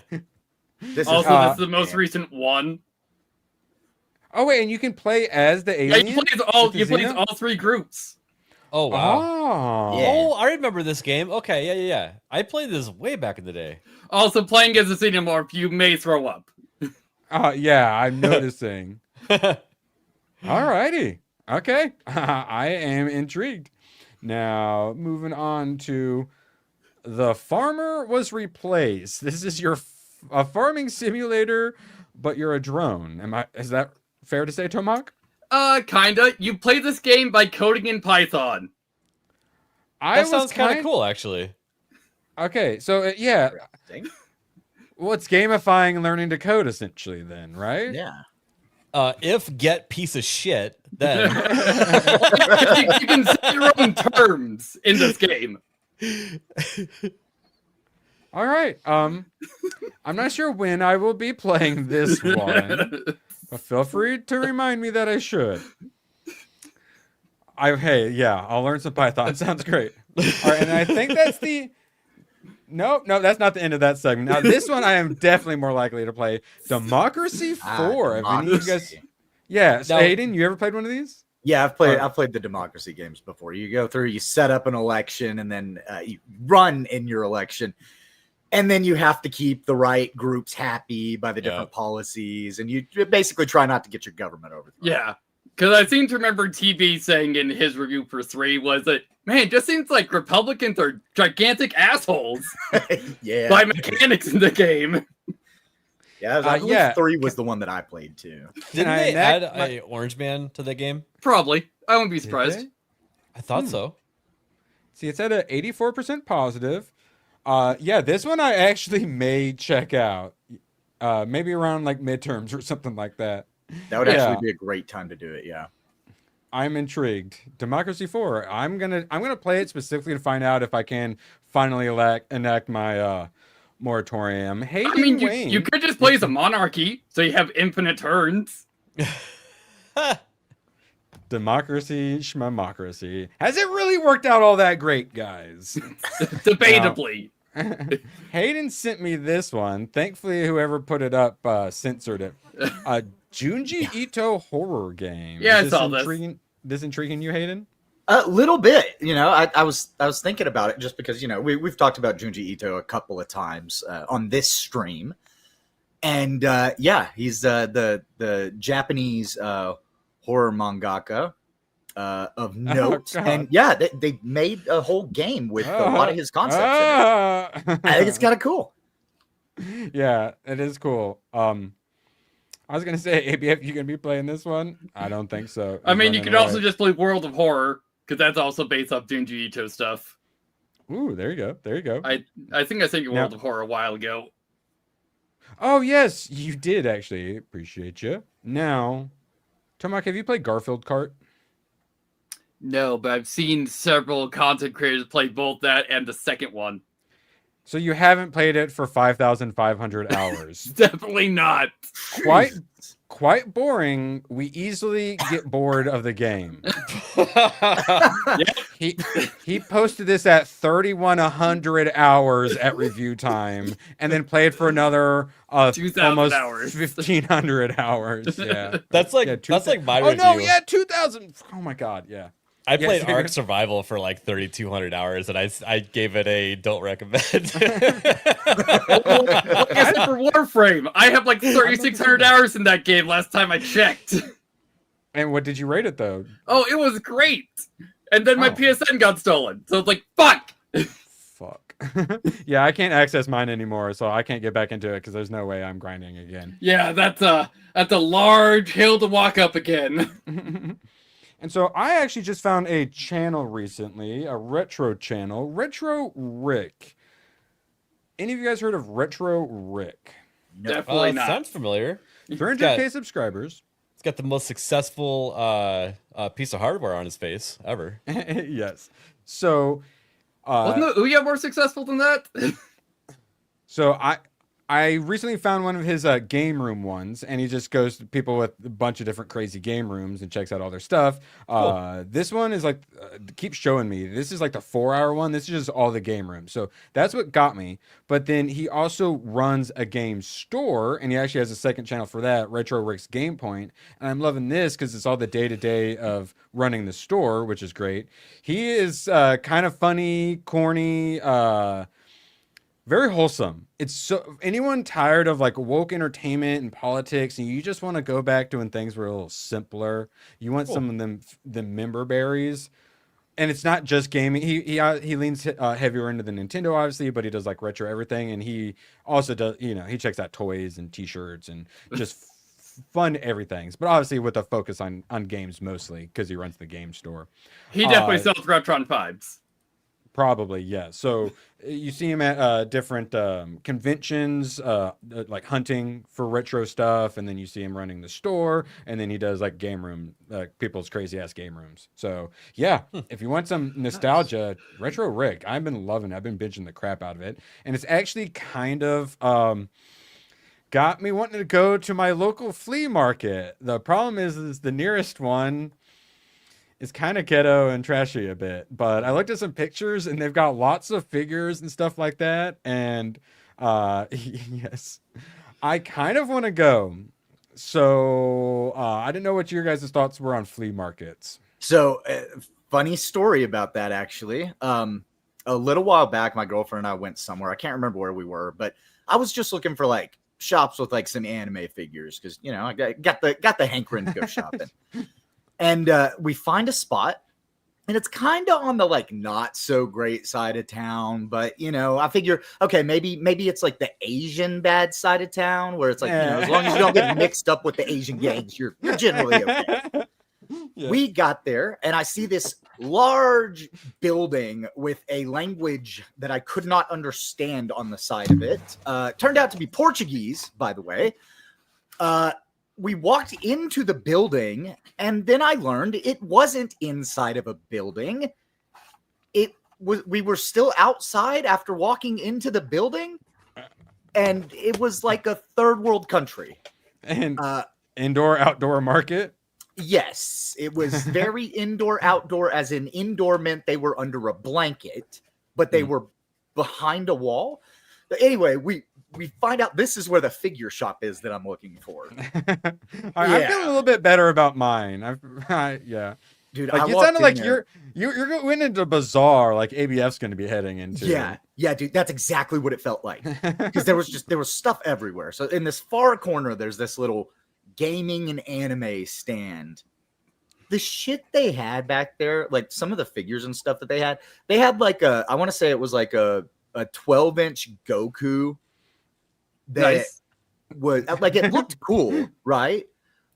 is the most recent one. Oh wait, and you can play as the alien. Yeah, you play as all three groups. Oh wow! Oh, yeah. Oh, I remember this game. Okay, yeah. I played this way back in the day. Also, playing as a xenomorph, you may throw up. Yeah, I'm noticing. Alrighty, okay. I am intrigued. Now, moving on to The Farmer Was Replaced. This is a farming simulator, but you're a drone. Is that fair to say, Tomac? Kinda. You play this game by coding in Python. That sounds kind of cool, actually. Okay, so yeah. Well, it's gamifying learning to code essentially, then, right? Yeah. If get piece of shit, then you can set your own terms in this game. All right. I'm not sure when I will be playing this one, but feel free to remind me that I should. Hey, yeah, I'll learn some Python. Sounds great. All right, and I think that's the. No, that's not the end of that segment. Now, this one I am definitely more likely to play. Democracy 4. Have any of you guys? Yeah, so Aiden, you ever played one of these? Yeah, I've played the democracy games before. You go through, you set up an election, and then you run in your election, and then you have to keep the right groups happy by the different policies, and you basically try not to get your government overthrown. Yeah, because I seem to remember TB saying in his review for 3 was that, man, it just seems like Republicans are gigantic assholes. Yeah, by mechanics in the game. Yeah, I believe 3 was the one that I played too. Didn't they add a Orange Man to the game? Probably. I wouldn't be surprised. I thought so. See, it's at a 84% positive. Yeah, this one I actually may check out. Maybe around like midterms or something like that. That would actually be a great time to do it. Yeah. I'm intrigued. Democracy 4. I'm gonna play it specifically to find out if I can finally enact my moratorium. Hey, I mean, you could just play as a monarchy, so you have infinite turns. Democracy, schmamocracy. Has it really worked out all that great, guys? Debatably. Hayden sent me this one. Thankfully, whoever put it up censored it. Junji Ito horror game. Yeah, Is I saw this intriguing you, Hayden? A little bit, I was thinking about it just because we've talked about Junji Ito a couple of times on this stream, and he's the Japanese horror mangaka of note, and they made a whole game with a lot of his concepts. In it. I think it's kind of cool. Yeah, it is cool. I was gonna say, ABF, you gonna be playing this one? I don't think so. I mean, you could also just play World of Horror, because that's also based off Junji Ito stuff. Ooh, there you go. There you go. I think I sent you World of Horror a while ago. Oh, yes, you did, actually. Appreciate you. Now, Tomac, have you played Garfield Kart? No, but I've seen several content creators play both that and the second one. So you haven't played it for 5,500 hours. Definitely not. Quite boring. We easily get bored of the game. He posted this at 3,100 hours at review time, and then played for another 2,000 almost hours. 1,500 hours. Yeah, that's like my review. Oh no, yeah, 2,000. Oh my god, yeah. I played Ark Survival for like 3,200 hours, and I gave it a don't recommend. I said for Warframe, I have like 3,600 hours in that game last time I checked. And what did you rate it though? Oh, it was great. And then my PSN got stolen, so it's like fuck. Yeah, I can't access mine anymore, so I can't get back into it because there's no way I'm grinding again. Yeah, that's a large hill to walk up again. And so I actually just found a channel recently, a retro channel, Retro Rick. Any of you guys heard of Retro Rick? No. Definitely not. Sounds familiar. 300K subscribers. He's got the most successful piece of hardware on his face ever. Yes. So, wasn't the Ouya more successful than that? So I recently found one of his game room ones, and he just goes to people with a bunch of different crazy game rooms and checks out all their stuff. Cool. This one is like, keeps showing me, this is like the 4-hour one. This is just all the game rooms. So that's what got me. But then he also runs a game store, and he actually has a second channel for that, Retro Rick's Game Point. And I'm loving this because it's all the day-to-day of running the store, which is great. He is kind of funny, corny, very wholesome. It's so anyone tired of like woke entertainment and politics, and you just want to go back to when things were a little simpler. You want some of them the member berries, and it's not just gaming. He leans heavier into the Nintendo, obviously, but he does like retro everything, and he also does he checks out toys and T-shirts and just fun everything. But obviously with a focus on games mostly because he runs the game store. He definitely sells Retron vibes. Probably, yeah. So you see him at different conventions, like hunting for retro stuff, and then you see him running the store, and then he does like game room, people's crazy ass game rooms. So yeah, if you want some nostalgia, Retro Rick, I've been loving it. I've been binging the crap out of it, and it's actually kind of got me wanting to go to my local flea market. The problem is the nearest one is kind of ghetto and trashy a bit, but I looked at some pictures and they've got lots of figures and stuff like that. And yes, I kind of want to go. So I didn't know what your guys' thoughts were on flea markets. So funny story about that, actually. A little while back, my girlfriend and I went somewhere. I can't remember where we were, but I was just looking for like shops with like some anime figures because, you know, I got the hankering to go shopping. And we find a spot, and it's kind of on the like not so great side of town, but you know, I figure, okay, maybe it's like the Asian bad side of town where it's like, you know, as long as you don't get mixed up with the Asian gangs, you're generally okay. Yeah. We got there, and I see this large building with a language that I could not understand on the side of it. Turned out to be Portuguese, by the way. We walked into the building, and then I learned it wasn't inside of a building. We were still outside after walking into the building, and it was like a third world country. And indoor outdoor market. Yes, it was very indoor outdoor, as in indoor meant they were under a blanket, but they were behind a wall. But anyway, we find out this is where the figure shop is that I'm looking for. I feel a little bit better about mine. Yeah, dude, like, it sounded like you're going into a bazaar, like ABF's going to be heading into. Yeah, dude, that's exactly what it felt like, because there was stuff everywhere. So in this far corner, there's this little gaming and anime stand. The shit they had back there, like some of the figures and stuff that they had like I want to say it was like a 12-inch Goku that was like, it looked cool, right?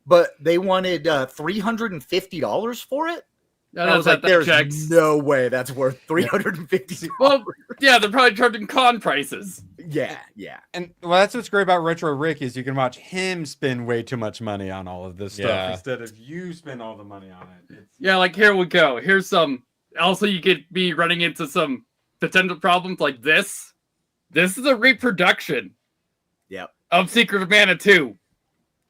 But they wanted $350 for it. Yeah, I was like, there's no way that's worth $350. Well, yeah, they're probably charging con prices. Yeah. And well, that's what's great about Retro Rick is you can watch him spend way too much money on all of this stuff instead of you spend all the money on it. Yeah, like here we go. Here's some. Also, you could be running into some potential problems like this. This is a reproduction. Yep. Of Secret of Mana 2.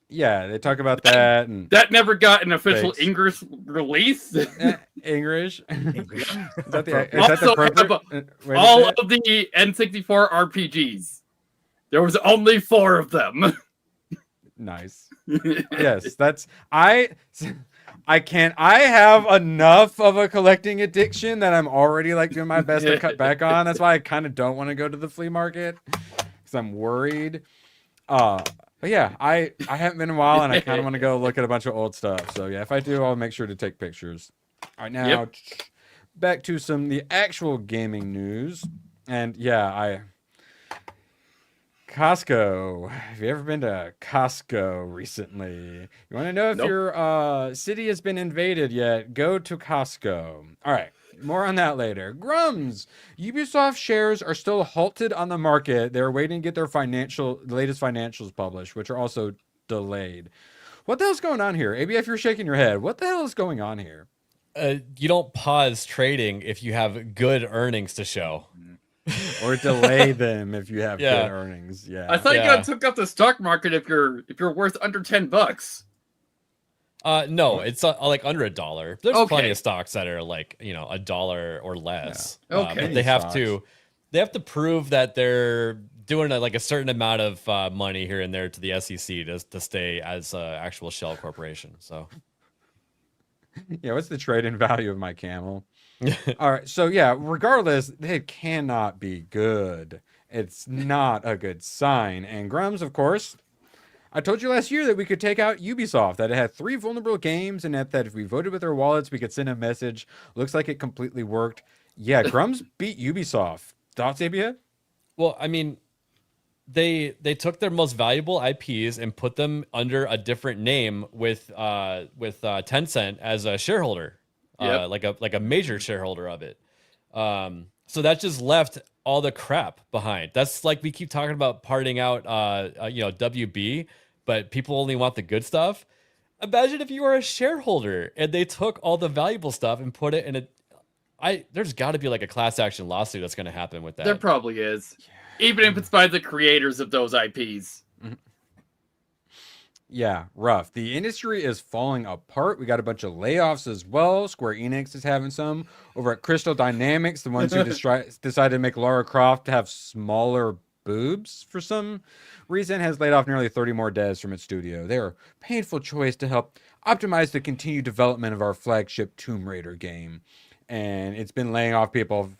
Yeah, they talk about that, and that never got an official English release. English. Is that the appropriate? All of the N64 RPGs. There was only 4 of them. Nice. Yes, that's I have enough of a collecting addiction that I'm already like doing my best to cut back on. That's why I kind of don't want to go to the flea market because I'm worried. But yeah, I haven't been in a while, and I kind of want to go look at a bunch of old stuff. So yeah, if I do, I'll make sure to take pictures. All right, now back to the actual gaming news, and yeah, Costco. Have you ever been to Costco recently? You want to know if your city has been invaded yet? Go to Costco. All right. More on that later. Grums. Ubisoft shares are still halted on the market. They're waiting to get their latest financials published, which are also delayed. What the hell's going on here? ABF, you're shaking your head. What the hell is going on here? You don't pause trading if you have good earnings to show. Or delay them if you have good earnings. Yeah. I thought you guys took up the stock market if you're worth under $10. No, it's like under $1. There's plenty of stocks that are like, you know, $1 or less. Yeah. Okay. But they have to prove that they're doing like a certain amount of money here and there to the SEC to stay as an actual shell corporation. So yeah, what's the trade-in value of my camel? All right, so yeah, regardless, it cannot be good. It's not a good sign. And Grums, of course, I told you last year that we could take out Ubisoft, that it had 3 vulnerable games, and that if we voted with our wallets, we could send a message. Looks like it completely worked. Yeah, Grums beat Ubisoft. Thoughts, ABF? Well, I mean, they took their most valuable IPs and put them under a different name with Tencent as a shareholder, like a major shareholder of it. So that just left all the crap behind. That's like we keep talking about parting out, WB, but people only want the good stuff. Imagine if you were a shareholder and they took all the valuable stuff and put it in a. There's got to be like a class action lawsuit that's going to happen with that. There probably is, even if it's by the creators of those IPs. Yeah, rough. The industry is falling apart. We got a bunch of layoffs as well. Square Enix is having some. Over at Crystal Dynamics, the ones who decided to make Lara Croft have smaller boobs for some reason, has laid off nearly 30 more devs from its studio. They are a painful choice to help optimize the continued development of our flagship Tomb Raider game. And it's been laying off people.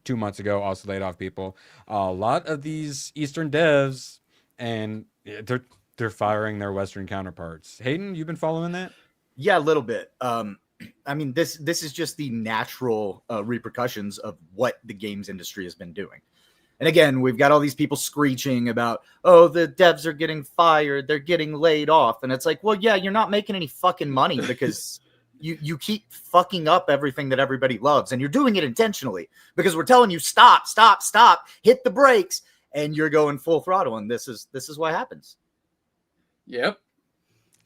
2 months ago, also laid off people. A lot of these Eastern devs, and they're firing their Western counterparts. Hayden, you've been following that? Yeah, a little bit. I mean, this is just the natural repercussions of what the games industry has been doing. And again, we've got all these people screeching about, oh, the devs are getting fired, they're getting laid off. And it's like, well, yeah, you're not making any fucking money because you keep fucking up everything that everybody loves. And you're doing it intentionally because we're telling you, stop, hit the brakes. And you're going full throttle. And this is what happens. Yep.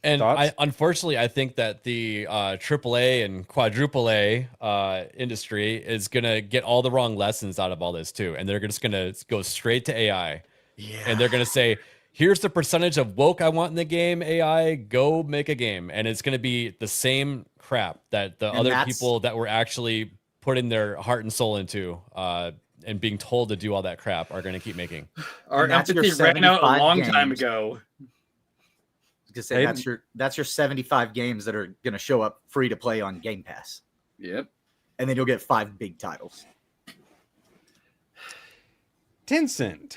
And unfortunately, I think that the AAA and quadruple A industry is going to get all the wrong lessons out of all this too. And they're just going to go straight to AI. Yeah. And they're going to say, here's the percentage of woke I want in the game, AI, go make a game. And it's going to be the same crap that the other people that were actually putting their heart and soul into and being told to do all that crap are going to keep making. Our empathy ran out a long time ago. To say that's your 75 games that are going to show up free to play on Game Pass. Yep. And then you'll get 5 big titles. Tencent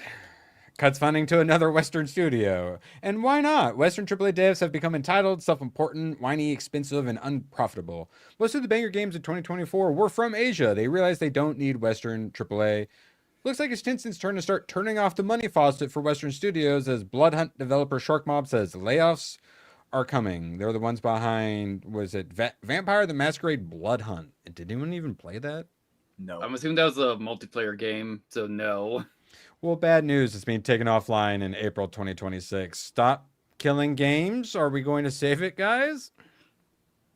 cuts funding to another Western studio. And why not? Western AAA devs have become entitled, self-important, whiny, expensive, and unprofitable. Most of the banger games in 2024 were from Asia. They realized they don't need Western AAA. Looks like it's Tencent's turn to start turning off the money faucet for Western studios as Blood Hunt developer Shark Mob says layoffs are coming. They're the ones behind, was it Vampire the Masquerade Blood Hunt? Did anyone even play that? No. I'm assuming that was a multiplayer game, so no. Well, bad news. It's being taken offline in April 2026. Stop killing games. Are we going to save it, guys?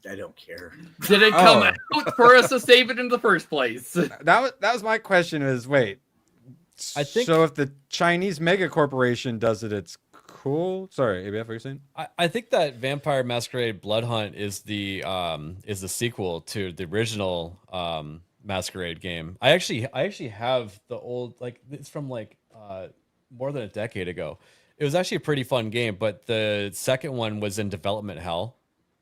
I don't care. Did it come out for us to save it in the first place? That was my question is, wait. I think so if the Chinese mega corporation does it, it's cool. Sorry, ABF, what are you saying? I think that Vampire Masquerade Blood Hunt is the sequel to the original Masquerade game. I actually have the old, like, it's from like more than a decade ago. It was actually a pretty fun game, but the second one was in development hell,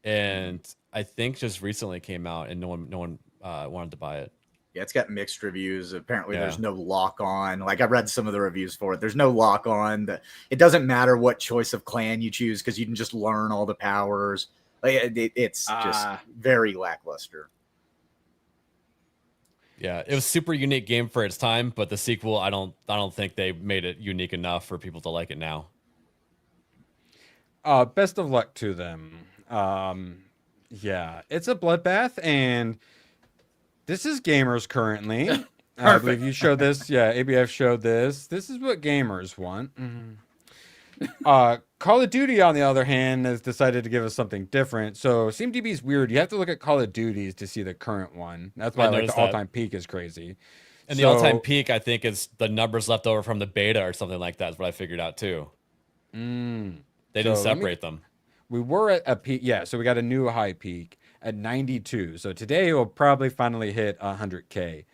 and I think just recently came out, and no one wanted to buy it. Yeah, it's got mixed reviews. Apparently, there's no lock on. Like, I've read some of the reviews for it. There's no lock on. It doesn't matter what choice of clan you choose because you can just learn all the powers. Like, it's just very lackluster. Yeah, it was a super unique game for its time, but the sequel, I don't think they made it unique enough for people to like it now. Best of luck to them. Yeah, it's a bloodbath, and this is gamers currently. I believe you showed this. Yeah, ABF showed this. This is what gamers want. Call of Duty, on the other hand, has decided to give us something different. So CMDB is weird. You have to look at Call of Duties to see the current one. That's why like the all-time peak is crazy. And the all-time peak, I think, is the numbers left over from the beta or something like that. Is what I figured out too. They didn't separate them. We were at a peak. Yeah, so we got a new high peak at 92. So today we'll probably finally hit 100K.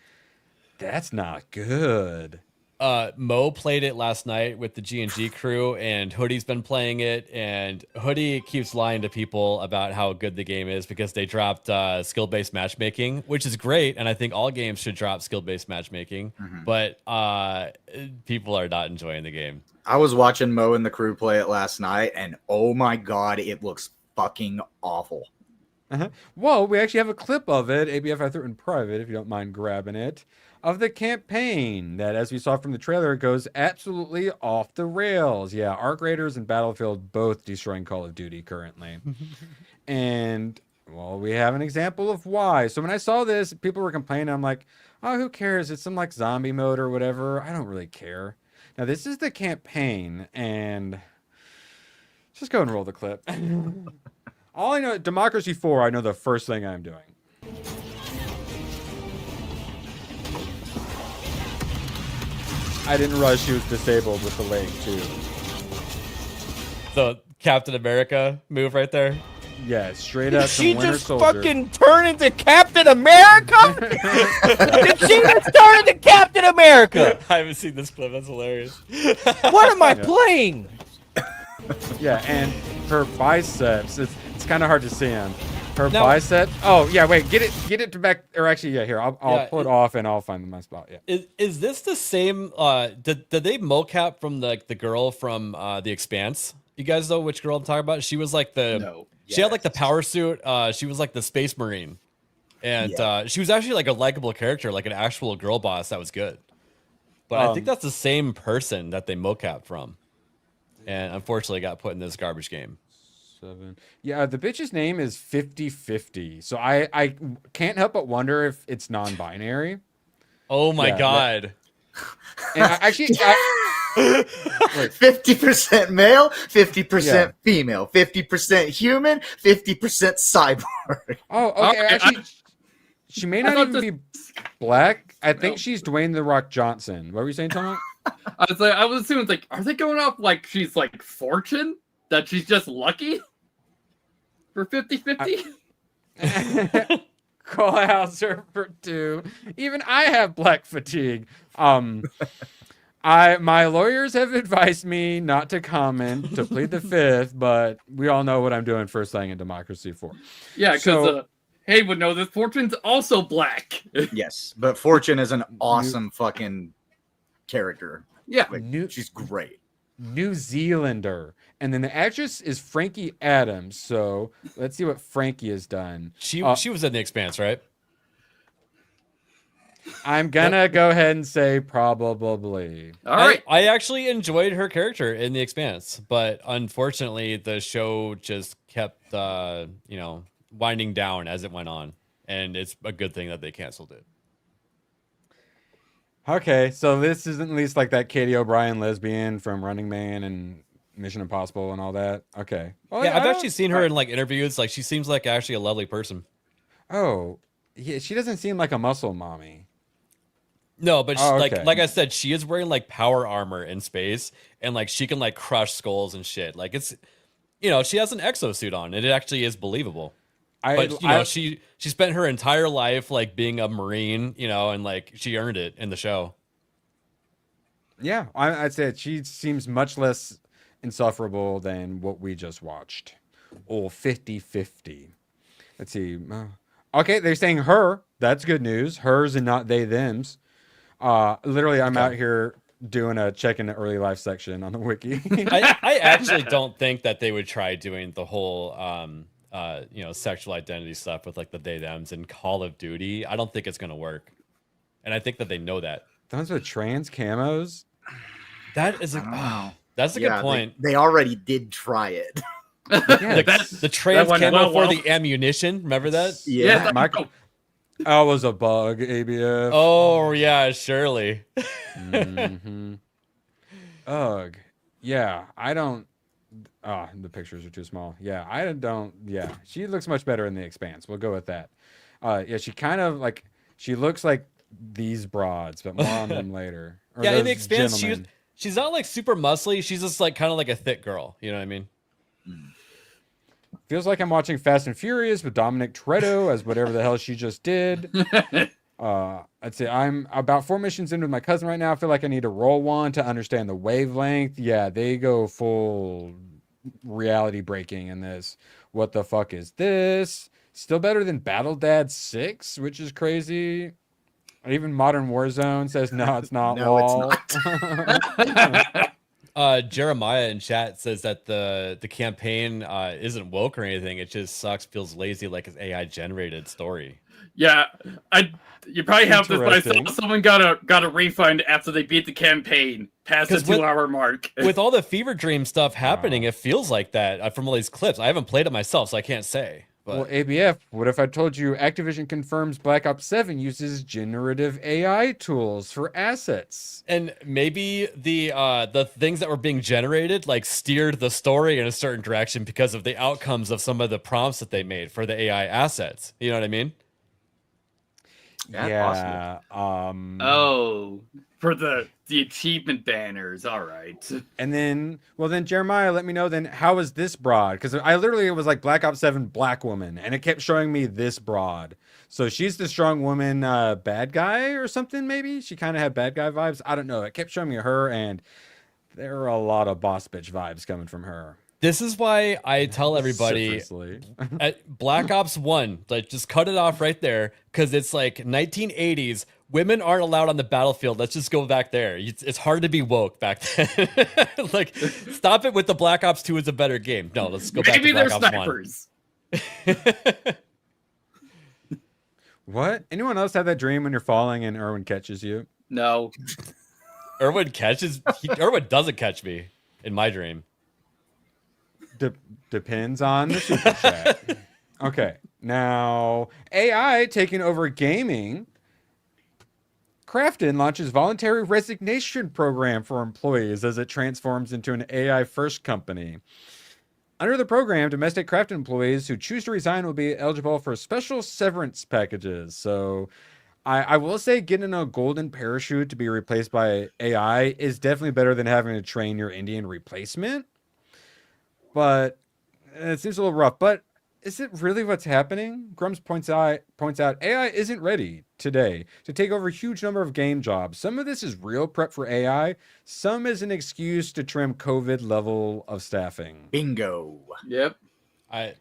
That's not good. Mo played it last night with the G&G crew, and Hoodie's been playing it, and Hoodie keeps lying to people about how good the game is because they dropped skill-based matchmaking, which is great, and I think all games should drop skill-based matchmaking, but people are not enjoying the game. I was watching Mo and the crew play it last night, and oh my god, it looks fucking awful. Well, we actually have a clip of it. ABF, I threw it in private, if you don't mind grabbing it, of the campaign that, as we saw from the trailer, goes absolutely off the rails. Yeah, Arc Raiders and Battlefield both destroying Call of Duty currently. And, well, we have an example of why. So when I saw this, people were complaining. I'm like, oh, who cares? It's some like zombie mode or whatever. I don't really care. Now this is the campaign, and just go and roll the clip. All I know, Democracy 4, I know the first thing I'm doing. I didn't realize she was disabled with the leg too. The Captain America move right there. Yeah, straight up. She Winter just Soldier. fucking turned into Captain America? Did she just turn into Captain America? I haven't seen this clip. That's hilarious. What am I playing? Yeah, and her biceps. It's kind of hard to see him. Her biceps. Oh yeah, wait. Get it to back. Or actually, yeah. Here, I'll pull it off and I'll find my spot. Yeah. Is this the same? Did they mocap from the girl from The Expanse? You guys know which girl I'm talking about? She was like the. No. She had like the power suit. She was like the space marine, and she was actually like a likable character, like an actual girl boss that was good. But I think that's the same person that they mocap from, and unfortunately got put in this garbage game. 7. Yeah, the bitch's name is 50/50. So I can't help but wonder if it's non-binary. Oh my god! And actually. 50% male, 50% female, 50% human, 50% cyborg. Oh, okay. Actually, she may not even be black. I think she's Dwayne The Rock Johnson. What were you saying, Tom? I was assuming, like, are they going off like she's like Fortune? That she's just lucky? For 50/50? Call Hauser for 2. Even I have black fatigue. My lawyers have advised me not to comment, to plead the fifth, but we all know what I'm doing first thing in Democracy 4. Yeah, because Hay would know this. Fortune's also black. Yes, but Fortune is an awesome fucking character. Yeah, like, she's great. New Zealander, and then the actress is Frankie Adams. So let's see what Frankie has done. She was in The Expanse, right? I'm gonna go ahead and say probably. All right. I actually enjoyed her character in The Expanse, but unfortunately, the show just kept, winding down as it went on, and it's a good thing that they canceled it. Okay, so this isn't at least like that Katie O'Brien lesbian from Running Man and Mission Impossible and all that. Okay. Well, yeah, I've actually seen her in like interviews. Like, she seems like actually a lovely person. Oh, yeah, she doesn't seem like a muscle mommy. No, but she, okay. like I said, she is wearing like power armor in space, and like she can like crush skulls and shit. Like, it's, she has an exosuit on, and it actually is believable. But she spent her entire life like being a Marine, and like she earned it in the show. Yeah, I'd say she seems much less insufferable than what we just watched. Oh, 50/50. Let's see. Okay, they're saying her. That's good news. Hers and not they thems. Literally, I'm out here doing a check in the early life section on the wiki. I actually don't think that they would try doing the whole sexual identity stuff with like the they thems in Call of Duty. I don't think it's gonna work, and I think that they know that. Those with trans camos. That is that's a good point. They already did try it. The trans camo for the ammunition. Remember that? Yeah. That was a bug, ABF. Oh yeah, surely. Mm-hmm. Ugh. Yeah, I don't. The pictures are too small. Yeah, I don't. Yeah, she looks much better in The Expanse. We'll go with that. Yeah, she kind of like she looks like these broads, but more on them later. Or yeah, in The those Expanse, gentlemen. she's not like super muscly. She's just like kind of like a thick girl. You know what I mean? Feels like I'm watching Fast and Furious with Dominic Toretto as whatever the hell she just did. I'd say I'm about 4 missions in with my cousin right now. I feel like I need to roll one to understand the wavelength. Yeah, they go full reality breaking in this. What the fuck is this? Still better than Battle Dad 6, which is crazy. Even Modern Warzone says no, it's not. No, lol. it's not. Jeremiah in chat says that the campaign isn't woke or anything. It just sucks, feels lazy, like an AI generated story. Yeah, you probably have this, but I saw someone got a refund after they beat the campaign past the 2-hour mark. With all the Fever Dream stuff happening, it feels like that from all these clips. I haven't played it myself, so I can't say. Well, ABF, what if I told you Activision confirms Black Ops 7 uses generative AI tools for assets? And maybe the things that were being generated like steered the story in a certain direction because of the outcomes of some of the prompts that they made for the AI assets. You know what I mean? Yeah. Oh, for the achievement banners. All right. And then, well, then Jeremiah, let me know then how is this broad? Because I literally it was like Black Ops 7 black woman, and it kept showing me this broad. So she's the strong woman bad guy or something, maybe? She kind of had bad guy vibes. I don't know. It kept showing me her, and there are a lot of boss bitch vibes coming from her. This is why I tell everybody at Black Ops 1, like just cut it off right there, because it's like 1980s. Women aren't allowed on the battlefield. Let's just go back there. It's hard to be woke back then. Like, stop it with the Black Ops 2 is a better game. No, let's go back to Black Ops 1. Maybe they're snipers. What? Anyone else have that dream when you're falling and Erwin catches you? No. Erwin doesn't catch me in my dream. Depends on the super chat. Okay, now AI taking over gaming. Krafton launches voluntary resignation program for employees as it transforms into an AI-first company. Under the program, domestic Krafton employees who choose to resign will be eligible for special severance packages. So I will say getting a golden parachute to be replaced by AI is definitely better than having to train your Indian replacement. But it seems a little rough. But is it really what's happening? Grums points out AI isn't ready today to take over a huge number of game jobs. Some of this is real prep for AI. Some is an excuse to trim COVID level of staffing. Bingo. Yep. I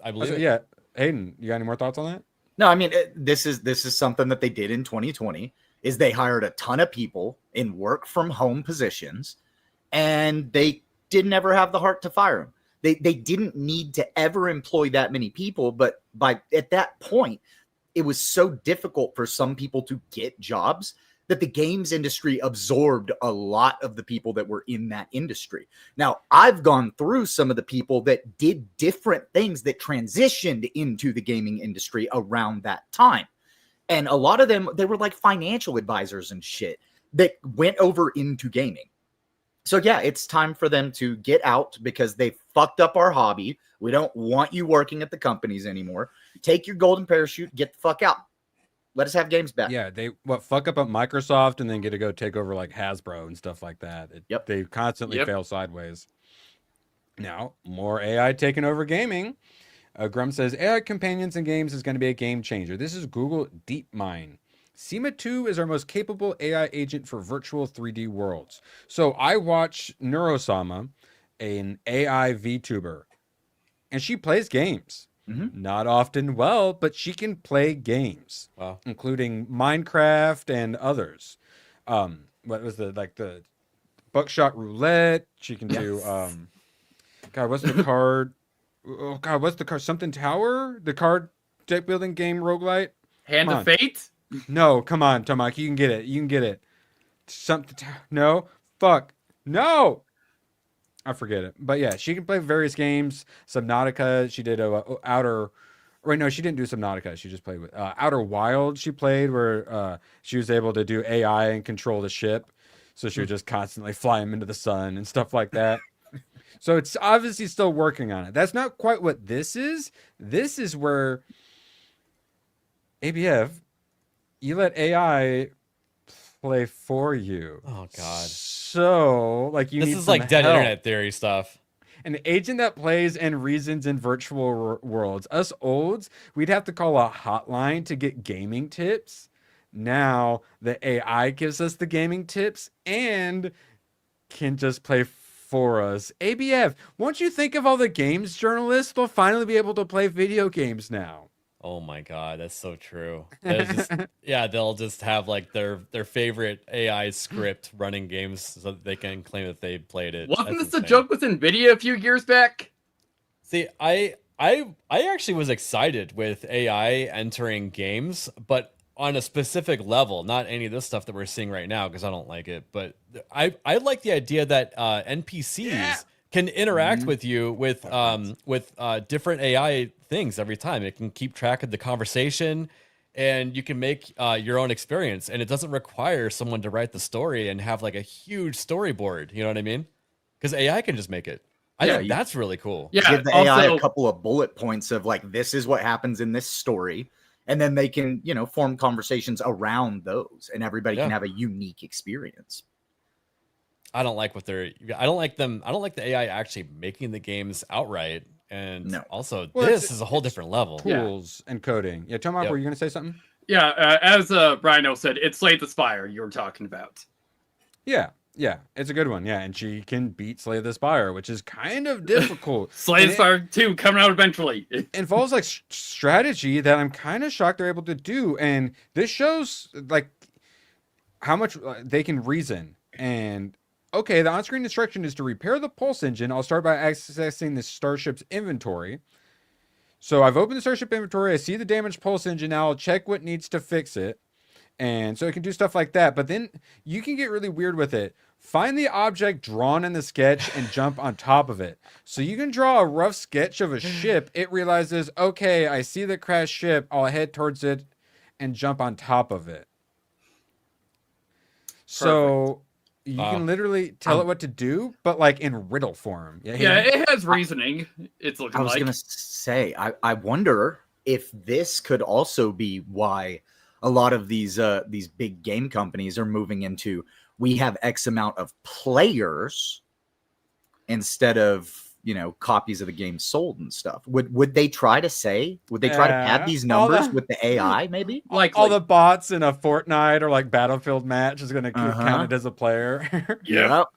believe it. Yeah. Hayden, you got any more thoughts on that? No, I mean, this is something that they did in 2020 is they hired a ton of people in work from home positions, and they didn't ever have the heart to fire them. They didn't need to ever employ that many people, but at that point, it was so difficult for some people to get jobs that the games industry absorbed a lot of the people that were in that industry. Now, I've gone through some of the people that did different things that transitioned into the gaming industry around that time. And a lot of them, they were like financial advisors and shit that went over into gaming. So yeah, it's time for them to get out because they fucked up our hobby. We don't want you working at the companies anymore. Take your golden parachute, get the fuck out. Let us have games back. Yeah, they fuck up at Microsoft and then get to go take over like Hasbro and stuff like that. They constantly fail sideways. Now, more AI taking over gaming. Grum says AI companions in games is going to be a game changer. This is Google DeepMind. SEMA 2 is our most capable AI agent for virtual 3D worlds. So I watch Neurosama, an AI VTuber, and she plays games. Not often well, but she can play games, including Minecraft and others. What was the buckshot roulette? She can do. God, what's the card? Oh God, what's the card? Something Tower? The card deck building game roguelite? Hand of Fate? No, come on, Tomak, you can get it. You can get it. Something. No, fuck, no. I forget it, but yeah, she can play various games. Subnautica, she did Outer. Right, no, she didn't do Subnautica. She just played with Outer Wild. She played where she was able to do AI and control the ship, so she would just constantly fly him into the sun and stuff like that. So it's obviously still working on it. That's not quite what this is. This is where ABF, you let AI play for you. Oh God. So like you. This need is some like dead help. internet theory stuff. An agent that plays and reasons in virtual worlds. Us olds, we'd have to call a hotline to get gaming tips. Now the AI gives us the gaming tips and can just play for us. ABF, won't you think of all the games journalists will finally be able to play video games now? Oh my God, that's so true. They'll just have like their favorite AI script running games so that they can claim that they played it. Wasn't this a joke with NVIDIA a few years back? See, I actually was excited with AI entering games, but on a specific level, not any of this stuff that we're seeing right now because I don't like it. But I like the idea that NPCs can interact with you with different AI things every time. It can keep track of the conversation, and you can make your own experience. And it doesn't require someone to write the story and have like a huge storyboard. You know what I mean? Because AI can just make it. I think that's really cool. Yeah, Give the AI a couple of bullet points of like, this is what happens in this story. And then they can, form conversations around those, and everybody can have a unique experience. I don't like I don't like the AI actually making the games outright. And also, this is a whole different level. Tools and coding. Yeah, Tomac, were you going to say something? Yeah, as Rhino said, it's Slay the Spire you were talking about. Yeah, it's a good one. Yeah, and she can beat Slay the Spire, which is kind of difficult. Slay the Spire 2 coming out eventually. It involves like strategy that I'm kind of shocked they're able to do, and this shows like how much they can reason. And okay, the on-screen instruction is to repair the pulse engine. I'll start by accessing the starship's inventory. So I've opened the starship inventory. I see the damaged pulse engine. Now I'll check what needs to fix it. And so it can do stuff like that. But then you can get really weird with it. Find the object drawn in the sketch and jump on top of it. So you can draw a rough sketch of a ship. It realizes, okay, I see the crashed ship. I'll head towards it and jump on top of it. So you can literally tell it what to do, but like in riddle form. Yeah, it has reasoning. It's looking like. I was going to say, I wonder if this could also be why a lot of these big game companies are moving into, we have X amount of players instead of, copies of the game sold and stuff. Would they try to pad these numbers with the AI maybe? Like all the bots in a Fortnite or like Battlefield match is going to get counted as a player. Yep.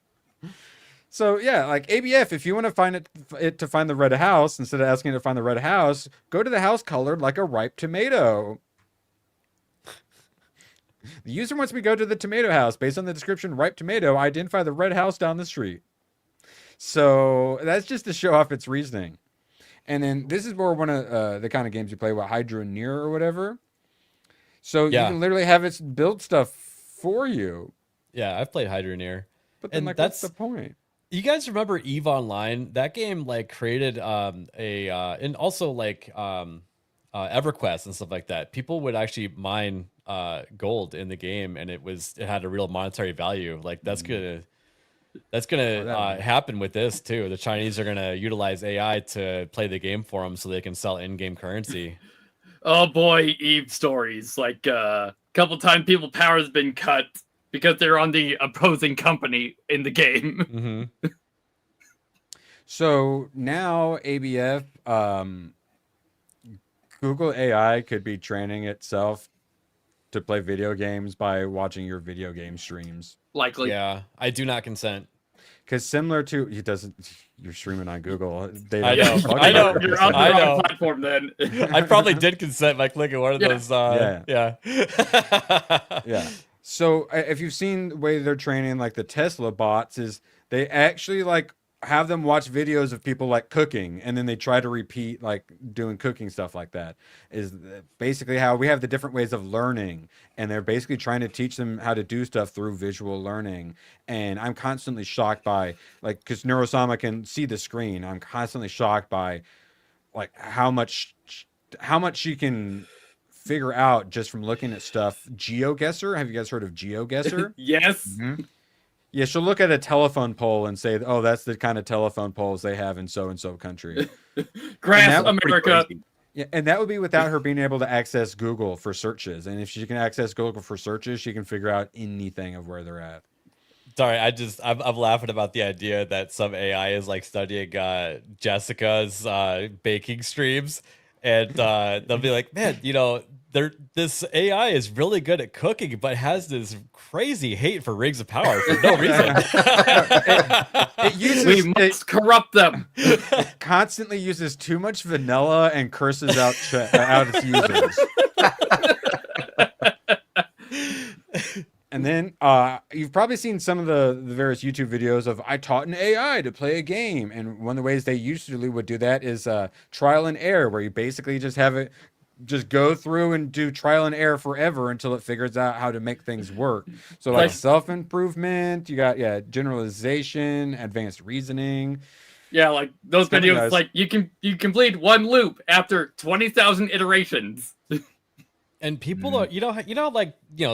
So yeah, like ABF, if you want to find it to find the red house, instead of asking it to find the red house, go to the house colored like a ripe tomato. The user wants me to go to the tomato house. Based on the description, ripe tomato, identify the red house down the street. So that's just to show off its reasoning. And then this is more one of the kind of games you play, what, Hydro Near or whatever. So you can literally have it build stuff for you. Yeah, I've played Hydro Near. But then, like, what's the point? You guys remember EVE Online? That game like created and also like EverQuest and stuff like that. People would actually mine gold in the game, and it had a real monetary value. Like that's gonna happen with this too. The Chinese are gonna utilize AI to play the game for them, so they can sell in-game currency. Oh boy, Eve stories. Like a couple times, people's power has been cut because they're on the opposing company in the game. Mm-hmm. So now ABF, Google AI could be training itself to play video games by watching your video game streams. Likely. Yeah, I do not consent. Because similar to you're streaming on Google. I know. You're on the wrong platform then. I probably did consent by clicking one of those. Yeah. So if you've seen the way they're training like the Tesla bots, is they actually like have them watch videos of people like cooking, and then they try to repeat like doing cooking stuff like that. Is basically how we have the different ways of learning, and they're basically trying to teach them how to do stuff through visual learning. And I'm constantly shocked by like, because Neurosama can see the screen, I'm constantly shocked by like how much she can figure out just from looking at stuff. GeoGuessr, have you guys heard of GeoGuessr? Yes. Mm-hmm. Yeah, she'll look at a telephone pole and say, "Oh, that's the kind of telephone poles they have in so and so country." Grass America. Yeah, and that would be without her being able to access Google for searches. And if she can access Google for searches, she can figure out anything of where they're at. Sorry, I'm laughing about the idea that some AI is like studying Jessica's baking streams, and they'll be like, "Man, this AI is really good at cooking, but has this crazy hate for Rings of Power for no reason." We must corrupt them. It constantly uses too much vanilla and curses out its users. And then you've probably seen some of the various YouTube videos of I taught an AI to play a game. And one of the ways they usually would do that is trial and error, where you basically just have it just go through and do trial and error forever until it figures out how to make things work. So like self-improvement, you got generalization, advanced reasoning. Yeah, like those Funny, videos, guys. like you complete one loop after 20,000 iterations. And people are,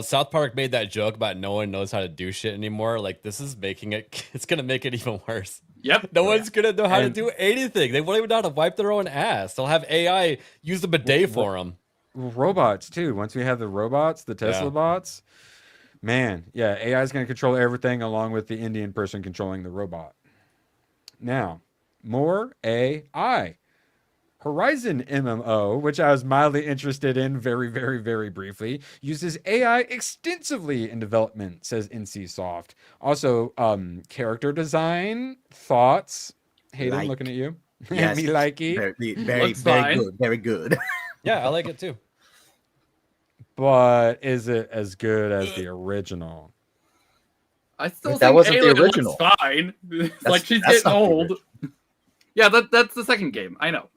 South Park made that joke about no one knows how to do shit anymore. Like this is it's gonna make it even worse. Yep. No one's gonna know how to do anything. They won't even know how to wipe their own ass. They'll have AI use the bidet for them. Robots too. Once we have the robots, the Tesla bots, man, yeah, AI is going to control everything along with the Indian person controlling the robot. Now, more AI. Horizon MMO, which I was mildly interested in very, very, very briefly, uses AI extensively in development, says NCSoft. Also, character design, thoughts. Hayden, looking at you. Yes, Me likey. Very good. Very good. Yeah, I like it too. But is it as good as the original? I still That think wasn't the Alien original. looks fine. Like she's that's getting not the old. Yeah, that's the second game. I know.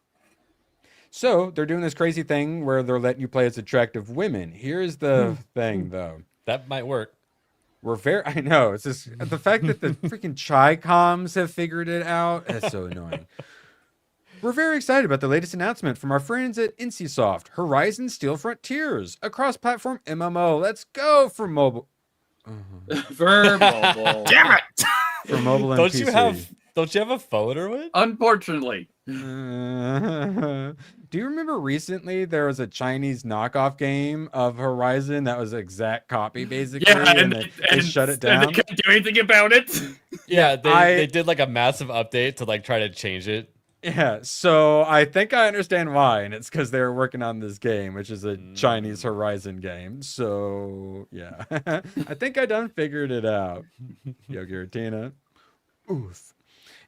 So they're doing this crazy thing where they're letting you play as attractive women. Here's the thing, though. That might work. I know. It's just the fact that the freaking Chi-Coms have figured it out. That's so annoying. We're very excited about the latest announcement from our friends at NCSoft. Horizon Steel Frontiers, a cross-platform MMO. Let's go for mobile. For mobile. Damn it! For mobile and Don't PC. Don't you have a phone or what? Unfortunately. Do you remember recently there was a Chinese knockoff game of Horizon that was exact copy, basically? Yeah, and they shut it down. And they couldn't do anything about it. Yeah, they did like a massive update to like try to change it. Yeah, so I think I understand why, and it's because they were working on this game, which is a Chinese Horizon game. So yeah, I think I done figured it out. Yo, Giratina. Oof.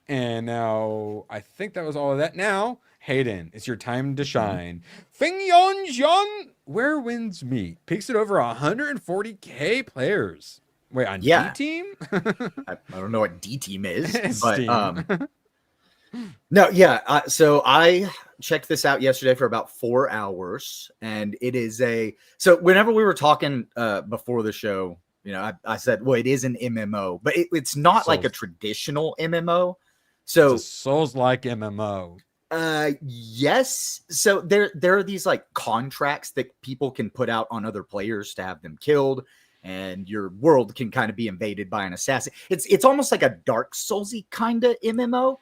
And now I think that was all of that. Now, Hayden, it's your time to shine. Feng Yon Jian, where winds meet, peaks at over 140K players. Wait, on D Team? I don't know what D Team is, but Steam. no, yeah. So I checked this out yesterday for about 4 hours, and it is so whenever we were talking before the show, I said, well, it is an MMO, but it's not like a traditional MMO. So it's a Souls-like MMO. Yes. So there are these like contracts that people can put out on other players to have them killed, and your world can kind of be invaded by an assassin. It's almost like a Dark Soulsy kind of MMO,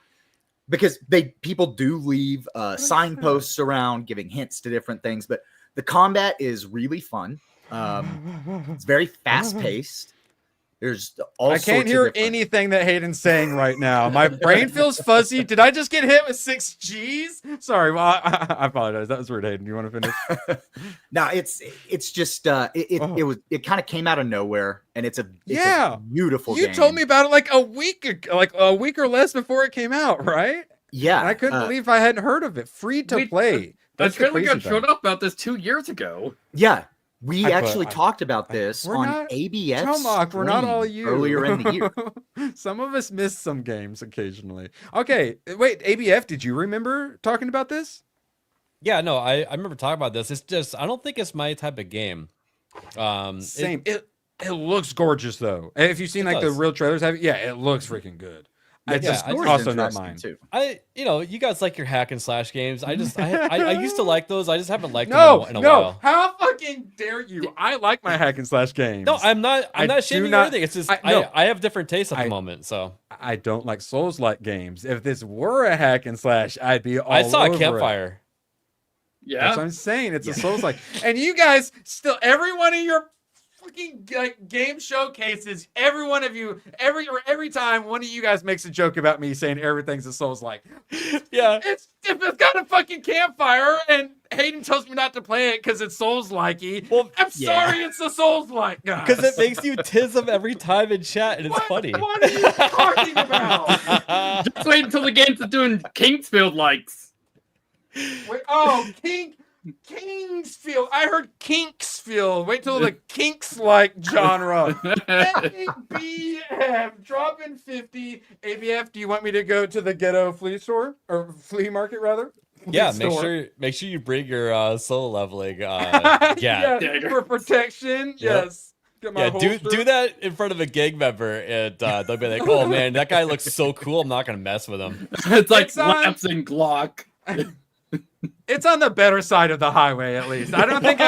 because people do leave signposts around giving hints to different things, but the combat is really fun. It's very fast paced. There's all I can't hear anything that Hayden's saying right now. My brain feels fuzzy. Did I just get hit with 6 Gs? Sorry. Well, I apologize. That was weird, Hayden. You want to finish? No, it's just it kind of came out of nowhere, and it's a beautiful game. You told me about it like a week or less before it came out, right? Yeah. And I couldn't believe I hadn't heard of it. Free to play. I really got showed up about this 2 years ago. Yeah. We actually talked about this on ABS. Tomac, we're not all you. Earlier in the year. Some of us miss some games occasionally. Okay, wait, ABF, did you remember talking about this? Yeah, no, I remember talking about this. It's just, I don't think it's my type of game. Same. It looks gorgeous, though. If you've seen like the real trailers, it looks freaking good. It's also not mine. Too. You guys like your hack and slash games. I used to like those. I just haven't liked them in a while. How fucking dare you? I like my hack and slash games. No, I'm not shaming or anything. It's just I have different tastes at the moment. So I don't like Souls-like games. If this were a hack and slash, I'd be all I saw over a campfire. It. Yeah, that's what I'm saying. It's a Souls-like, and you guys still every one of your fucking game showcases, every one of you, every time one of you guys makes a joke about me saying everything's a Souls-like. Yeah, if it's got a fucking campfire and Hayden tells me not to play it because it's Souls-likey, well, I'm sorry, it's a Souls-like, guys. Because it makes you tiz them every time in chat, and it's funny. What are you talking about? Just wait until the game's doing Kingsfield likes. Wait, Kingsfield. I heard Kinksfield. Wait till the Kinks-like genre. ABF, dropping 50. ABF, do you want me to go to the ghetto flea store? Or flea market, rather? Yeah, make sure you bring your soul leveling yeah, for protection. Yes. Get my Yeah, holster. do that in front of a gang member, and they'll be like, "Oh man, that guy looks so cool. I'm not gonna mess with him." It's like It's on- lapsing Glock. It's on the better side of the highway, at least. I don't think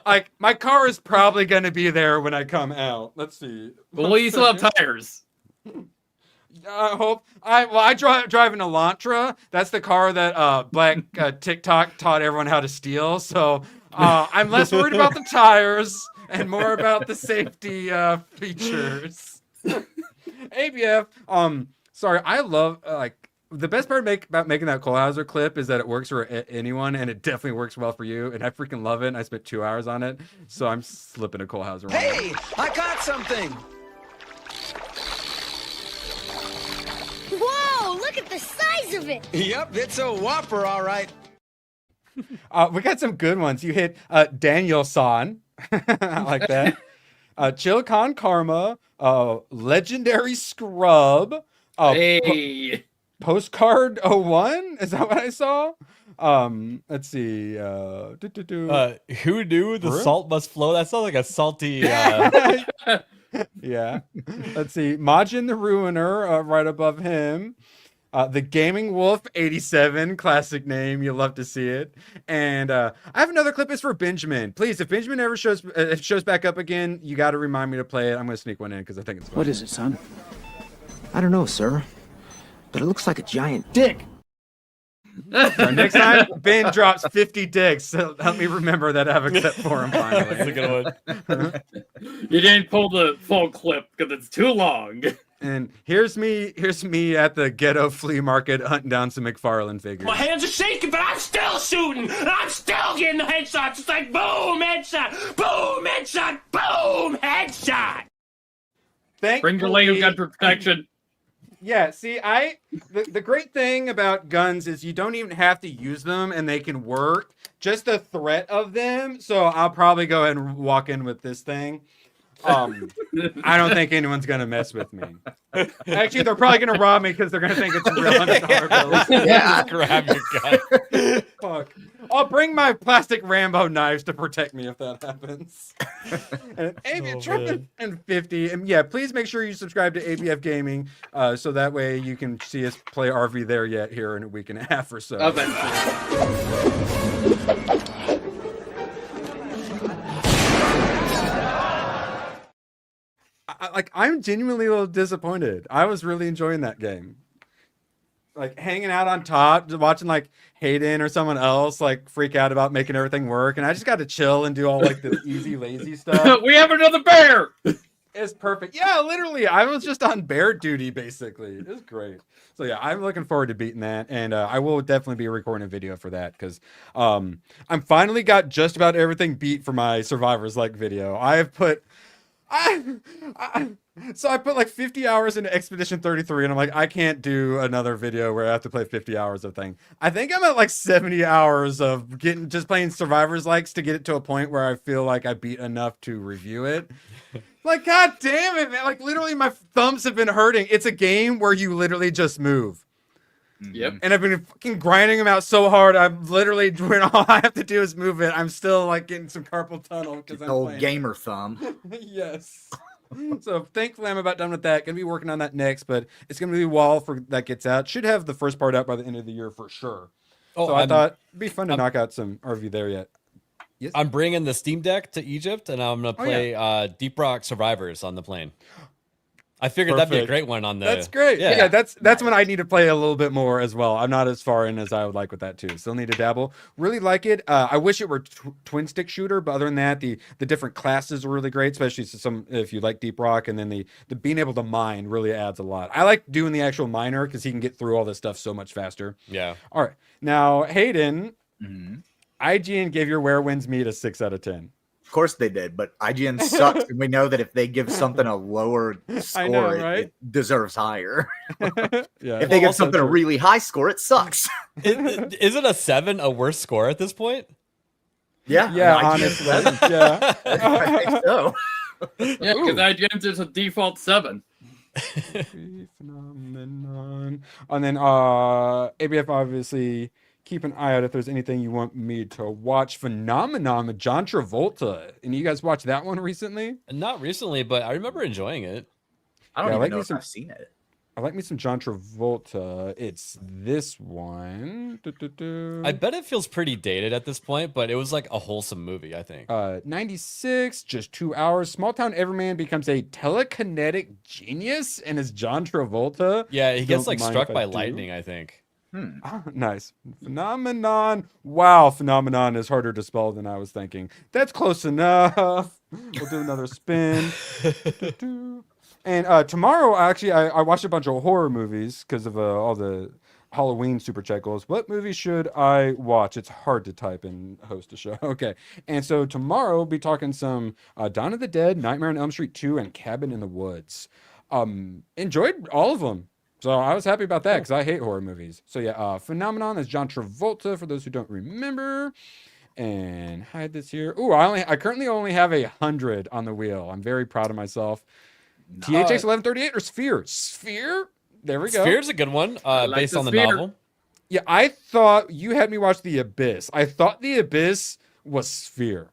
like my car is probably going to be there when I come out. Let's see. Well, you still have tires. I hope. I drive an Elantra. That's the car that Black TikTok taught everyone how to steal. So I'm less worried about the tires and more about the safety features. ABF. Sorry, I love like. The best part about making that Cole Hauser clip is that it works for anyone, and it definitely works well for you. And I freaking love it. And I spent 2 hours on it, so I'm slipping a Cole Hauser. Hey, I caught something. Whoa, look at the size of it. Yep, it's a whopper, all right. We got some good ones. You hit Daniel San, I like that. Chill Con Karma, Legendary Scrub. Hey. Postcard 01? Is that what I saw? Let's see. Who knew the Really? salt must flow? That sounds like a salty. Yeah. Let's see. Majin the Ruiner, right above him. The Gaming Wolf 87, classic name. You'll love to see it. And I have another clip. It's for Benjamin. Please, if Benjamin ever shows back up again, you got to remind me to play it. I'm going to sneak one in because I think it's fun. What is it, son? I don't know, sir. But it looks like a giant dick. So next time Ben drops 50 dicks, so help me remember that I have a clip for him finally. That's a good one. You didn't pull the full clip because it's too long. And here's me at the ghetto flea market hunting down some McFarlane figures. My hands are shaking, but I'm still shooting. And I'm still getting the headshots. It's like boom, headshot, boom, headshot, boom, headshot. Bring your leg of gun protection. Yeah, see, the great thing about guns is you don't even have to use them and they can work. Just the threat of them. So I'll probably go ahead and walk in with this thing. I don't think anyone's gonna mess with me. Actually, they're probably gonna rob me because they're gonna think it's real $100 bills. Yeah, just grab your gun. Fuck. I'll bring my plastic Rambo knives to protect me if that happens. And ABF and 50. And yeah, please make sure you subscribe to ABF Gaming, so that way you can see us play RV There Yet here in a week and a half or so. I'm genuinely a little disappointed. I was really enjoying that game. Like hanging out on top, watching like Hayden or someone else like freak out about making everything work, and I just got to chill and do all like the easy, lazy stuff. We have another bear. It's perfect. Yeah, literally, I was just on bear duty basically. It was great. So yeah, I'm looking forward to beating that, and I will definitely be recording a video for that because I'm finally got just about everything beat for my Survivors like video. I have put. So I put like 50 hours into Expedition 33, and I'm like, I can't do another video where I have to play 50 hours of thing. I think I'm at like 70 hours of just playing Survivors likes to get it to a point where I feel like I beat enough to review it. Like, god damn it, man. Like, literally, my thumbs have been hurting. It's a game where you literally just move. Yep. And I've been fucking grinding them out so hard. I'm literally, when all I have to do is move it, I'm still like getting some carpal tunnel because I'm old playing. gamer thumb. Yes. So thankfully I'm about done with that. Gonna be working on that next, but it's gonna be a while for that gets out. Should have the first part out by the end of the year for sure. Oh, so I thought it'd be fun to knock out some RV There Yet. Yes. I'm bringing the Steam Deck to Egypt, and I'm gonna play Deep Rock Survivors on the plane. I figured that'd be a great one on the. That's great. Yeah, that's when I need to play a little bit more as well. I'm not as far in as I would like with that too. Still need to dabble. Really like it. I wish it were twin stick shooter, but other than that, the different classes are really great, especially if you like Deep Rock, and then the being able to mine really adds a lot. I like doing the actual miner because he can get through all this stuff so much faster. Yeah. All right, now Hayden, IGN gave your Where Winds Meet a 6 out of 10. Of course they did, but IGN sucks, and we know that if they give something a lower score, it deserves higher. Yeah. If they give something a really high score, it sucks. Isn't a 7 a worse score at this point? Yeah, honestly, yeah. I think so. Yeah, because IGN's is a default 7. Phenomenon. And then ABF obviously keep an eye out if there's anything you want me to watch. Phenomenon with John Travolta. And you guys watched that one recently? Not recently, but I remember enjoying it. I don't Yeah, I even like know me if some- I've seen it. I like me some John Travolta. It's this one. I bet it feels pretty dated at this point, but it was like a wholesome movie, I think. 96, just 2 hours. Small town everyman becomes a telekinetic genius and is John Travolta. Yeah, he gets Don't like mind struck if I by do. lightning, I think. Nice. Phenomenon. Wow, phenomenon is harder to spell than I was thinking. That's close enough. We'll do another spin. And tomorrow, actually, I watched a bunch of horror movies because of all the Halloween super chat goals. What movie should I watch? It's hard to type and host a show. Okay. And so tomorrow, we'll be talking some Dawn of the Dead, Nightmare on Elm Street 2, and Cabin in the Woods. Enjoyed all of them. So I was happy about that because I hate horror movies. So yeah, Phenomenon is John Travolta for those who don't remember. And hide this here. Ooh, I currently only have 100 on the wheel. I'm very proud of myself. THX 1138 or Sphere? Sphere? There we go. Sphere's a good one, based on the Sphere. novel. Yeah, I thought you had me watch The Abyss. I thought The Abyss was Sphere.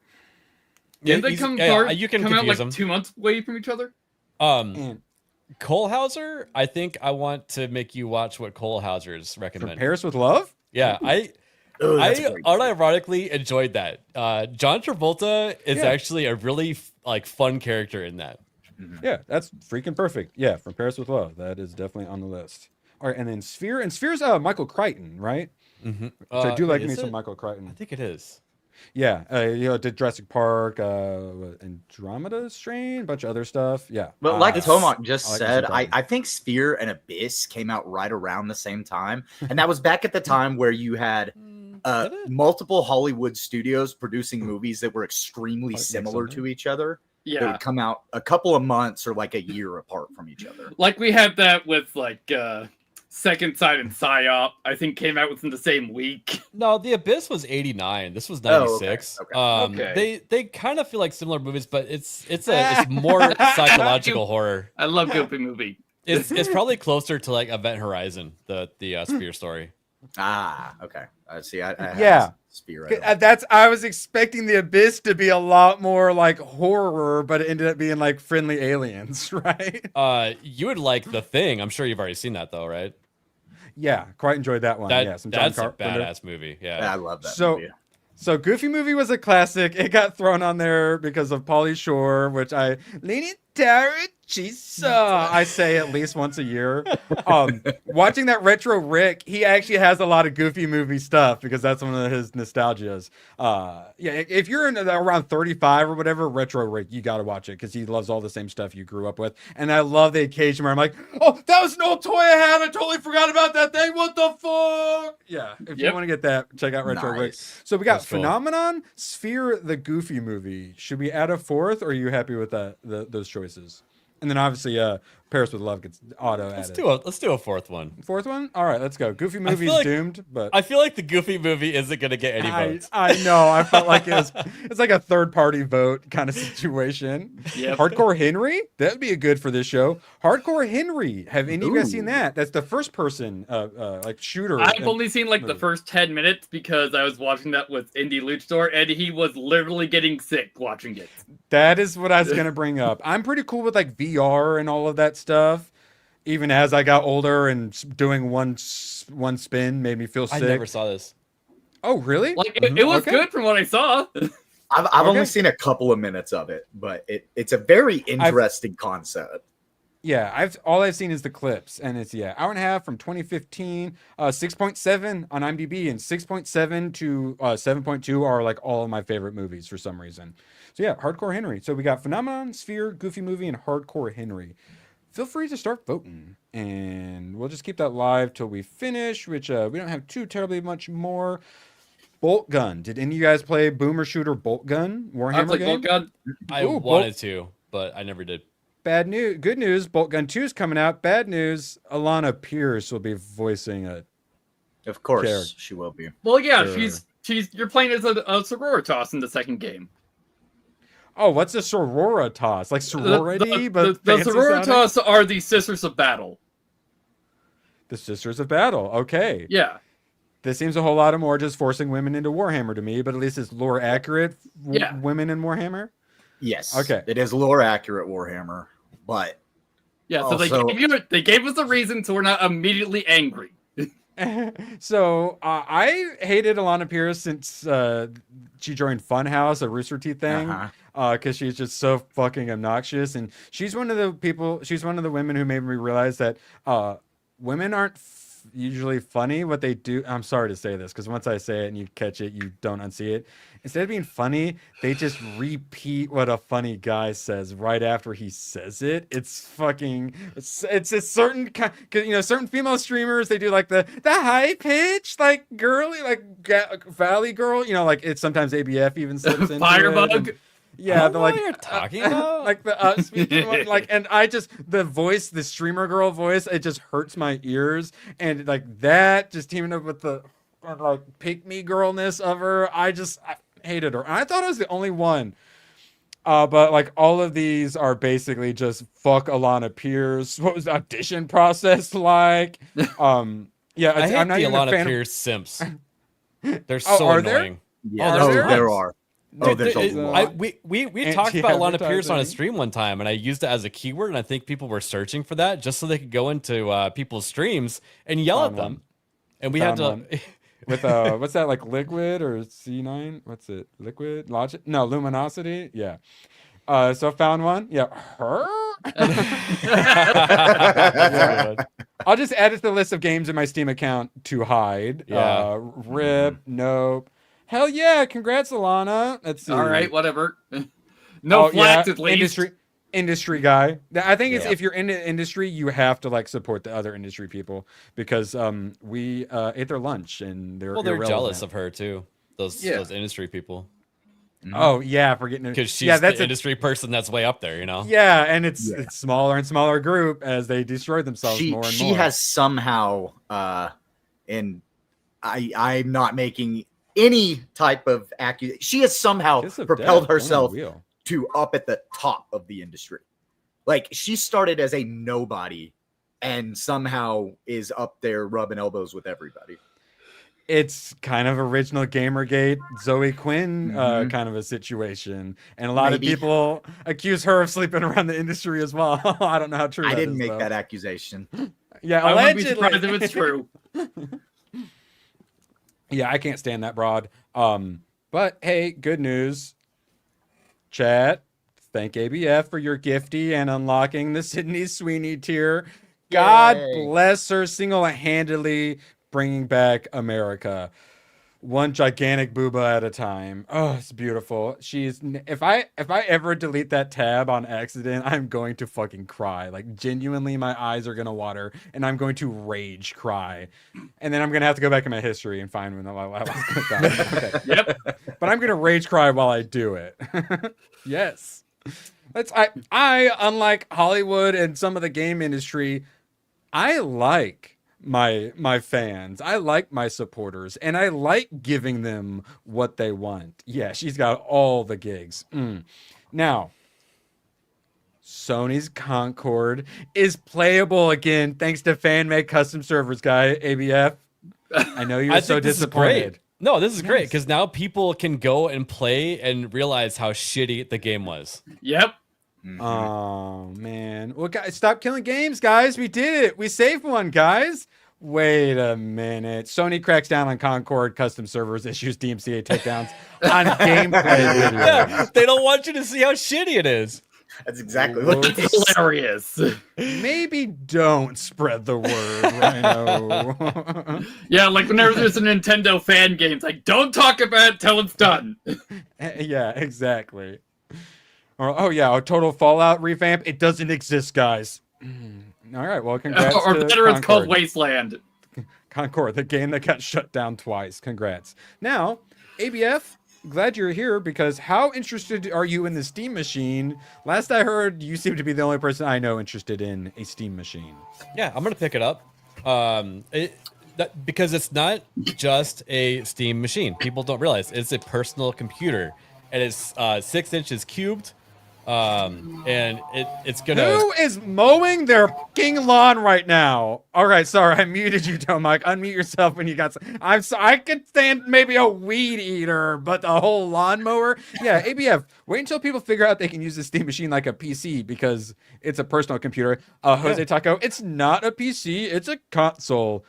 Didn't they he's- come, yeah, out you can like confuse them. 2 months away from each other? Cole Hauser, I think I want to make you watch what Cole Hauser's From recommended. Paris with Love? Yeah, I unironically enjoyed that. John Travolta is Yeah. actually a really fun character in that. Yeah, that's freaking perfect. Yeah, From Paris with Love. That is definitely on the list. All right, and then Sphere. And Sphere's Michael Crichton, right? Mm-hmm. So I do like is me some it? Michael Crichton. I think it is. Yeah, did Jurassic Park, Andromeda Strain, a bunch of other stuff. Yeah. But like Tomac just I like said, Mr. I think Sphere and Abyss came out right around the same time. And that was back at the time where you had multiple Hollywood studios producing movies that were extremely similar to each other. That Yeah. would come out a couple of months or like a year apart from each other. Like we had that with Second Sight and Psyop, I think came out within the same week. No, The Abyss was 89. This was Oh, okay, 96. okay. They kind of feel like similar movies, but it's more psychological horror. I love Goofy movie. It's probably closer to like Event Horizon, the Sphere story. Ah, okay. See, I have Yeah. Sphere. I was expecting The Abyss to be a lot more like horror, but it ended up being like friendly aliens, right? You would like The Thing. I'm sure you've already seen that though, right? Yeah, quite enjoyed that one. Yeah, some John That's a Carpenter. badass movie. Yeah, I love that So, movie. so Goofy movie was a classic. It got thrown on there because of Pauly Shore, which I Lenny Tarachisa, I say at least once a year. Watching that Retro Rick, he actually has a lot of Goofy movie stuff because that's one of his nostalgias. Yeah, if you're in around 35 or whatever, Retro Rick, you got to watch it because he loves all the same stuff you grew up with. And I love the occasion where I'm like, oh, that was an old toy I had. I totally forgot about that thing. What the fuck? Yeah, if you want to get that, check out Retro Rick. So we got That's cool. Phenomenon, Sphere, the Goofy movie. Should we add a fourth, or are you happy with those choices? And then obviously, Paris with Love gets auto added. Let's do a fourth one. Fourth one? All right, let's go. Goofy I movie's feel like- doomed, but I feel like the Goofy movie isn't gonna get any votes. I know. I felt like it's like a third party vote kind of situation. Yep. Hardcore Henry? That would be a good for this show. Hardcore Henry. Have any of you guys seen that? That's the first person like shooter. I've only seen like the first 10 minutes because I was watching that with Indie Luchador and he was literally getting sick watching it. That is what I was gonna bring up. I'm pretty cool with like VR and all of that stuff. Even as I got older and doing one spin made me feel sick. I never saw this. Oh, really? Like it was Okay. good from what I saw. I've only seen a couple of minutes of it, but it's a very interesting concept. Yeah, all I've seen is the clips, and it's hour and a half from 2015, 6.7 on IMDb, and 6.7 to 7.2 are like all of my favorite movies for some reason. So yeah, Hardcore Henry. So we got Phenomenon, Sphere, Goofy Movie, and Hardcore Henry. Feel free to start voting, and we'll just keep that live till we finish, which we don't have too terribly much more. Bolt Gun. Did any of you guys play Boomer Shooter Bolt Gun Warhammer I played game? Bolt Gun. I Ooh, wanted to, but I never did. Bad news. Good news. Bolt Gun 2 is coming out. Bad news. Alana Pierce will be voicing it. Of course, Character. she will be. Well, yeah, Sure. you're playing as a sororitas in the second game. Oh, what's a sororitas? Like sorority, but the fancy sororitas sounding? are the Sisters of Battle. The Sisters of Battle. Okay. Yeah. This seems a whole lot of more just forcing women into Warhammer to me, but at least it's lore accurate. Women in Warhammer. Yes. Okay. It is lore accurate Warhammer, but Yeah, so they gave us a reason, so we're not immediately angry. So I hated Alana Pierce since she joined Funhouse, a Rooster Teeth thing, because she's just so fucking obnoxious, and she's one of the women who made me realize that women aren't usually funny. What they do, I'm sorry to say this, because once I say it and you catch it, you don't unsee it. Instead of being funny, they just repeat what a funny guy says right after he says it. It's fucking, it's a certain kind, certain female streamers, they do like the high pitch, like girly, like Valley Girl, like it's sometimes ABF even slips into Firebug. it. Yeah, the like you're talking about, like the speaking one, like, and I just the voice, the streamer girl voice, it just hurts my ears, and like that just teaming up with the like pick me girlness of her, I hated her. And I thought I was the only one, but like all of these are basically just fuck Alana Pierce. What was the audition process like? Yeah, I hate I'm not the even a Alana fan Pierce simps. They're so are annoying. Yeah, there are. Oh, there's a lot. We talked about Alana Pierce on a stream one time, and I used it as a keyword, and I think people were searching for that just so they could go into people's streams and yell at them. And we had to with what's that, like Liquid or C9? What's it? Liquid Logic? No, Luminosity. Yeah. So I found one. Yeah, her. Yeah. I'll just add it to the list of games in my Steam account to hide. Yeah. Rip. Nope. Hell yeah! Congrats, Alana. Let's see. All right, whatever. No flags at least. Industry guy. I think it's if you're in the industry, you have to like support the other industry people because we ate their lunch and they're jealous of her too. Those industry people. Oh yeah, for getting because she's the industry person that's way up there, Yeah, and it's smaller and smaller group as they destroy themselves more and more. She has somehow, and I'm not making any type of accusation. She has somehow propelled herself to up at the top of the industry. Like she started as a nobody and somehow is up there rubbing elbows with everybody. It's kind of original Gamergate, Zoe Quinn kind of a situation. And a lot of people accuse her of sleeping around the industry as well. I don't know how true I that didn't is, make though. that accusation. Yeah, I wouldn't be allegedly. surprised if it's true. Yeah, I can't stand that broad. But hey, good news. Chat, thank ABF for your gifty and unlocking the Sydney Sweeney tier. God bless her single-handedly bringing back America. One gigantic booba at a time. Oh, it's beautiful. If I ever delete that tab on accident, I'm going to fucking cry. Like genuinely, my eyes are gonna water, and I'm going to rage cry. And then I'm gonna have to go back in my history and find when the last clip died. Okay. Yep. But I'm gonna rage cry while I do it. Yes. I unlike Hollywood and some of the game industry, I like my fans. I like my supporters, and I like giving them what they want. Yeah, she's got all the gigs. Now, Sony's Concord is playable again thanks to fan-made custom servers, guy. ABF. I know you're so disappointed. No, this is great because now people can go and play and realize how shitty the game was. Yep. Oh man. Well, guys, stop killing games, guys. We did it. We saved one, guys. Wait a minute. Sony cracks down on Concord custom servers, issues DMCA takedowns on gameplay videos. Yeah, they don't want you to see how shitty it is. That's exactly what it is. Hilarious. Maybe don't spread the word, Rhino. Yeah, like whenever there's a Nintendo fan game, it's like, don't talk about it till it's done. Yeah, exactly. Or, oh yeah, a total Fallout revamp. It doesn't exist, guys. All right, well, congrats. Or to better, it's Concord. called Wasteland. Concord, the game that got shut down twice. Congrats. Now, ABF, glad you're here because how interested are you in the Steam machine? Last I heard, you seem to be the only person I know interested in a Steam machine. Yeah, I'm gonna pick it up. Because it's not just a Steam machine. People don't realize it's a personal computer, and it's 6 inches cubed. And it's gonna. Who is mowing their fucking lawn right now? All right, sorry, I muted you, Tomac. Unmute yourself when you got. I could stand maybe a weed eater, but the whole lawnmower. Yeah, ABF. Wait until people figure out they can use the Steam machine like a PC because it's a personal computer. Jose Taco, it's not a PC, it's a console.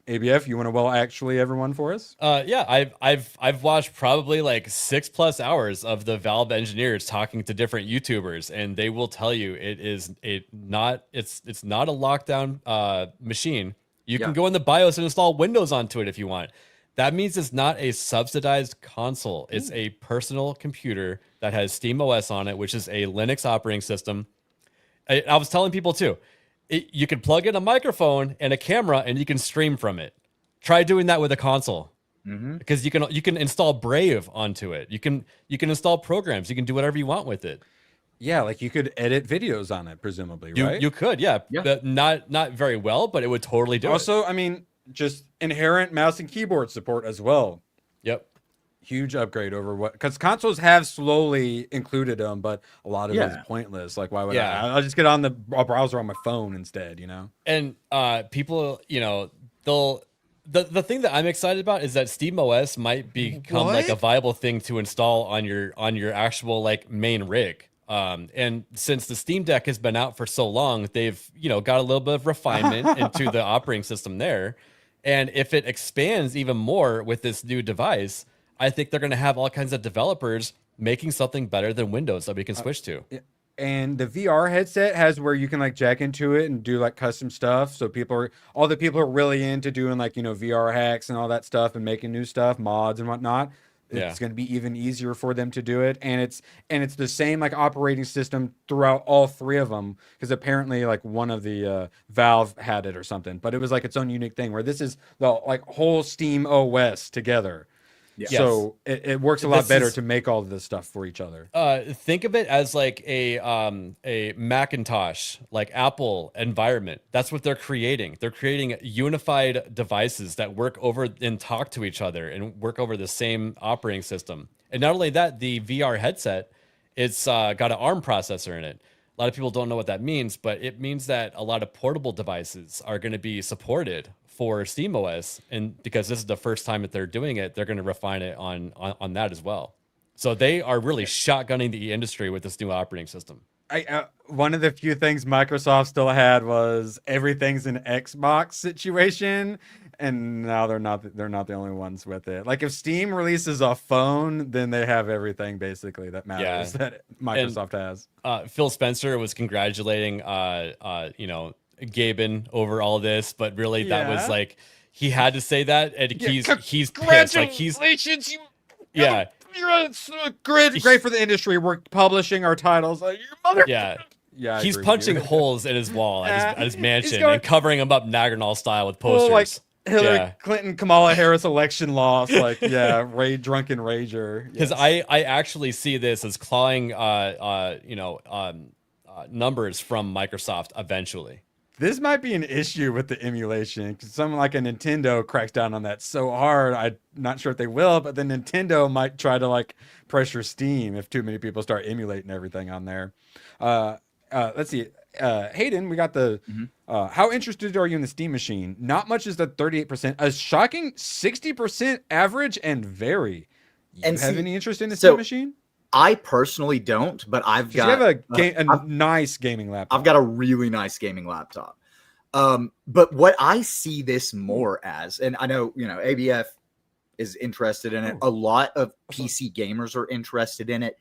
ABF, you want to actually everyone for us? Yeah, I've watched probably like 6+ hours of the Valve engineers talking to different YouTubers, and they will tell you it's not a lockdown machine. You can go in the BIOS and install Windows onto it if you want. That means it's not a subsidized console. It's a personal computer that has SteamOS on it, which is a Linux operating system. I was telling people too. You can plug in a microphone and a camera and you can stream from it. Try doing that with a console, because you can install Brave onto it. You can install programs. You can do whatever you want with it. Yeah, like you could edit videos on it, presumably, right? You could, yeah. But not very well, but it would totally do it. Also, I mean, just inherent mouse and keyboard support as well. Yep. Huge upgrade over what, because consoles have slowly included them, but a lot of it is pointless. Like, why would I'll just get on a browser on my phone instead, you know? And people, the thing that I'm excited about is that SteamOS might become like a viable thing to install on your actual like main rig. And since the Steam Deck has been out for so long, they've got a little bit of refinement into the operating system there. And if it expands even more with this new device, I think they're going to have all kinds of developers making something better than Windows that we can switch to. And the VR headset has where you can like jack into it and do like custom stuff. So all the people are really into doing like, VR hacks and all that stuff and making new stuff, mods and whatnot. It's going to be even easier for them to do it. And it's the same like operating system throughout all three of them. Because apparently like one of the Valve had it or something, but it was like its own unique thing where this is the like whole Steam OS together. Yeah. So it works a lot better to make all of this stuff for each other. Think of it as like a Macintosh, like Apple environment. That's what they're creating. They're creating unified devices that work over and talk to each other and work over the same operating system. And not only that, the VR headset, it's got an ARM processor in it. A lot of people don't know what that means, but it means that a lot of portable devices are going to be supported for SteamOS, and because this is the first time that they're doing it, they're going to refine it on that as well. So they are really shotgunning the industry with this new operating system. One of the few things Microsoft still had was everything's an Xbox situation, and now they're not the only ones with it. Like if Steam releases a phone, then they have everything basically that matters that Microsoft has. Phil Spencer was congratulating Gaben over all this, but really that was like he had to say that, and he's pissed. Like you're great for the industry. We're publishing our titles. Like, your mother. Yeah. He's punching holes in his wall at his mansion and covering them up Nagarnal style with posters. Like Hillary Clinton, Kamala Harris election loss. Like drunken rager. Because I actually see this as clawing numbers from Microsoft eventually. This might be an issue with the emulation because something like a Nintendo cracks down on that so hard. I'm not sure if they will, but then Nintendo might try to like pressure Steam if too many people start emulating everything on there. Let's see. Hayden, we got the how interested are you in the Steam machine? Not much is the 38%. A shocking 60% average and very. You have any interest in the Steam machine? I personally don't, but I've got a nice gaming laptop. I've got a really nice gaming laptop. But what I see this more as, and I know, ABF is interested in it. A lot of PC gamers are interested in it.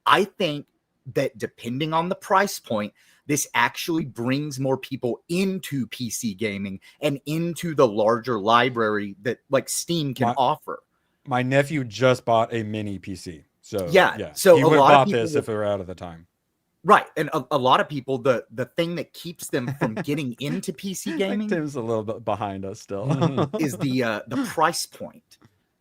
I think that depending on the price point, this actually brings more people into PC gaming and into the larger library that like Steam can offer. My nephew just bought a mini PC. So so he would have bought this if it were out of the time. Right. And a lot of people, the thing that keeps them from getting into PC gaming, Tim's a little bit behind us still, is the price point.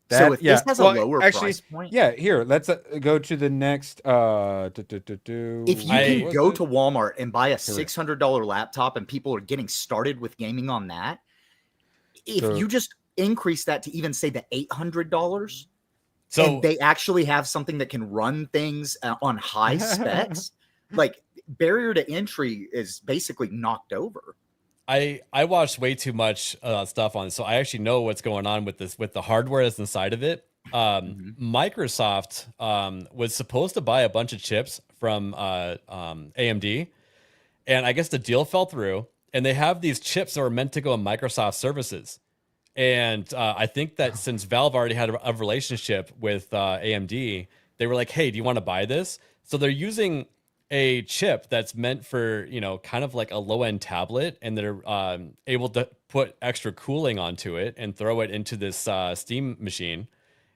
So if this has a lower price point. Yeah, here, let's go to the next. If you can go to Walmart and buy a $600 laptop and people are getting started with gaming on that, if you just increase that to even say the $800, So and they actually have something that can run things on high specs. Like barrier to entry is basically knocked over. I watched way too much stuff on it, so I actually know what's going on with this, with the hardware that's inside of it. Microsoft was supposed to buy a bunch of chips from AMD, and I guess the deal fell through. And they have these chips that were meant to go in Microsoft services. And I think that since Valve already had a relationship with AMD, they were like, "Hey, do you want to buy this?" So they're using a chip that's meant for, you know, kind of like a low-end tablet, and they're able to put extra cooling onto it and throw it into this Steam machine,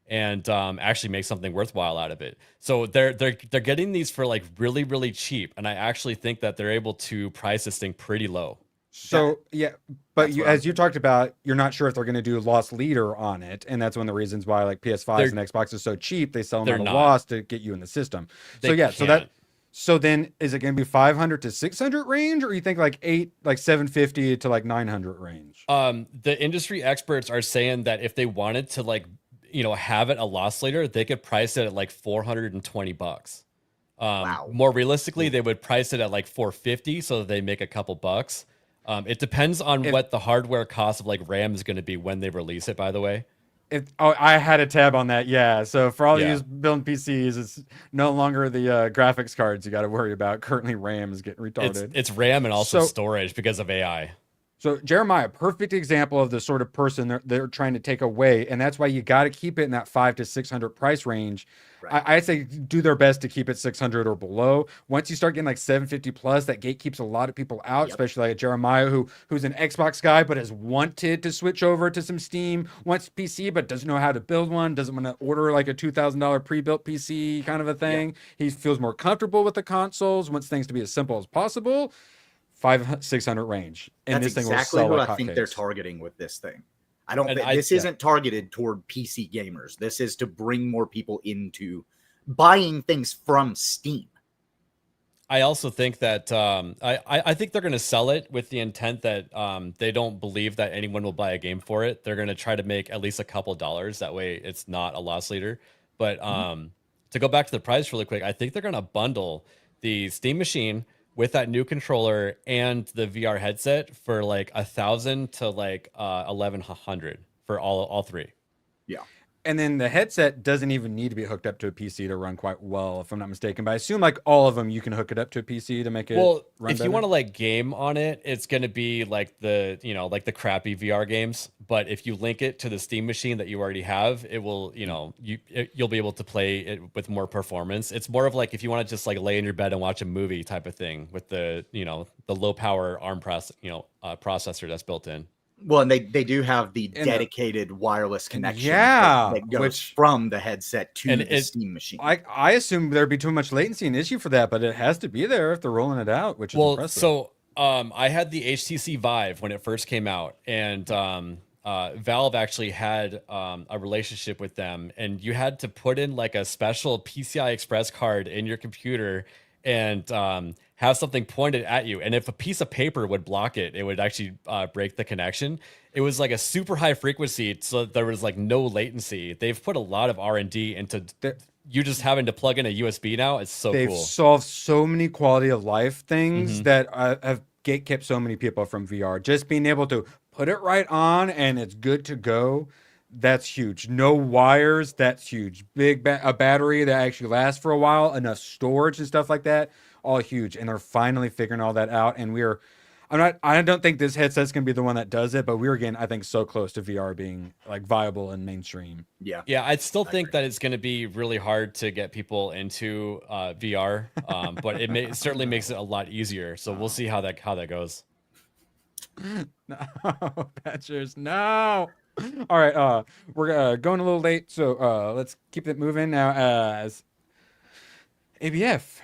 and actually make something worthwhile out of it. So they're getting these for like really, really cheap, and I actually think that they're able to price this thing pretty low. So yeah, but you, as you talked about, you're not sure if they're going to do loss leader on it, and that's one of the reasons why like PS5s and Xbox is so cheap. They sell them at a loss to get you in the system. So yeah, so then is it going to be 500 to 600 range, or you think like 750 to like 900 range? The industry experts are saying that if they wanted to like, you know, have it a loss leader, they could price it at like $420. Wow. More realistically, they would price it at like 450, so that they make a couple bucks. It depends on what the hardware cost of like RAM is going to be when they release it, by the way. I had a tab on that. Yeah. So for all of you building PCs, it's no longer the graphics cards you got to worry about. Currently, RAM is getting retarded. It's RAM and also storage because of AI. So Jeremiah, perfect example of the sort of person they're trying to take away, and that's why you got to keep it in that 500 to 600 price range. Right. I say do their best to keep it 600 or below. Once you start getting like 750 plus, that gate keeps a lot of people out, especially like Jeremiah, who's an Xbox guy but has wanted to switch over to some Steam, wants PC but doesn't know how to build one, doesn't want to order like a $2,000 pre-built PC kind of a thing. He feels more comfortable with the consoles, wants things to be as simple as possible. 500-600 range, and that's this thing exactly will sell what like I think they're targeting with this thing. I don't think this isn't targeted toward PC gamers. This is to bring more people into buying things from Steam. I also think that I think they're going to sell it with the intent that they don't believe that anyone will buy a game for it. They're going to try to make at least a couple dollars. That way it's not a loss leader. But to go back to the price really quick, I think they're going to bundle the Steam machine with that new controller and the VR headset for like $1,000 to like $1,100 for all three. Yeah. And then the headset doesn't even need to be hooked up to a PC to run quite well, if I'm not mistaken. But I assume like all of them, you can hook it up to a PC to make it run if better. you want to like game on it, it's going to be like the, you know, like the crappy VR games. But if you link it to the Steam machine that you already have, it will, you know, you'll be able to play it with more performance. It's more of like if you want to just like lay in your bed and watch a movie type of thing with the, you know, the low power ARM processor that's built in. Well, and they do have the dedicated wireless connection that goes from the headset to the Steam machine. I assume there'd be too much latency an issue for that, but it has to be there if they're rolling it out, which is impressive. So I had the HTC Vive when it first came out, and Valve actually had a relationship with them, and you had to put in like a special PCI Express card in your computer and have something pointed at you. And if a piece of paper would block it, it would actually break the connection. It was like a super high frequency, so there was like no latency. They've put a lot of R&D into you just having to plug in a USB now. It's so cool. They've solved so many quality of life things that have gatekept so many people from VR. Just being able to put it right on and it's good to go. That's huge. No wires. That's huge. Big a battery that actually lasts for a while. Enough storage and stuff like that. All huge. And they're finally figuring all that out. And I don't think this headset's gonna be the one that does it, but we're getting, I think, so close to VR being like viable and mainstream. Yeah. Yeah, I still think that it's gonna be really hard to get people into VR. But it certainly makes it a lot easier. So we'll see how that goes. No, Patchers, no. All right, we're going a little late, so let's keep it moving now. As ABF,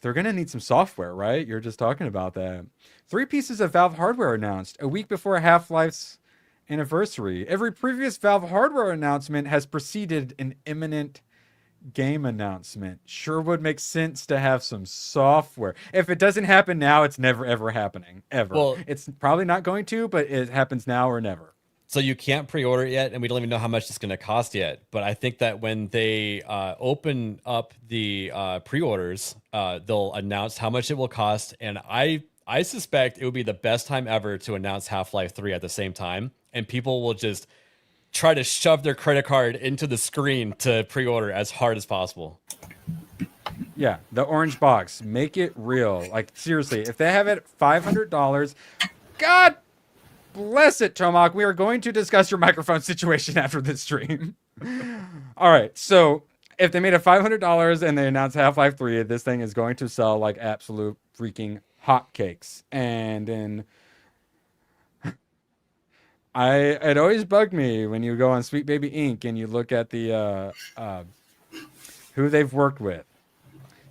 they're gonna need some software, right? You're just talking about that. 3 pieces of Valve hardware announced a week before Half-Life's anniversary. Every previous Valve hardware announcement has preceded an imminent game announcement. Sure would make sense to have some software. If it doesn't happen now, it's never ever happening ever. Well, it's probably not going to, but it happens now or never. So you can't pre-order it yet, and we don't even know how much it's going to cost yet. But I think that when they open up the pre-orders, they'll announce how much it will cost. And I suspect it would be the best time ever to announce Half-Life 3 at the same time, and people will just try to shove their credit card into the screen to pre-order as hard as possible. Yeah, the orange box. Make it real. Like, seriously, if they have it $500, God bless it, Tomac. We are going to discuss your microphone situation after this stream. All right, so if they made it $500 and they announced Half-Life 3, this thing is going to sell like absolute freaking hotcakes. And then it always bugged me when you go on Sweet Baby Inc. and you look at the who they've worked with.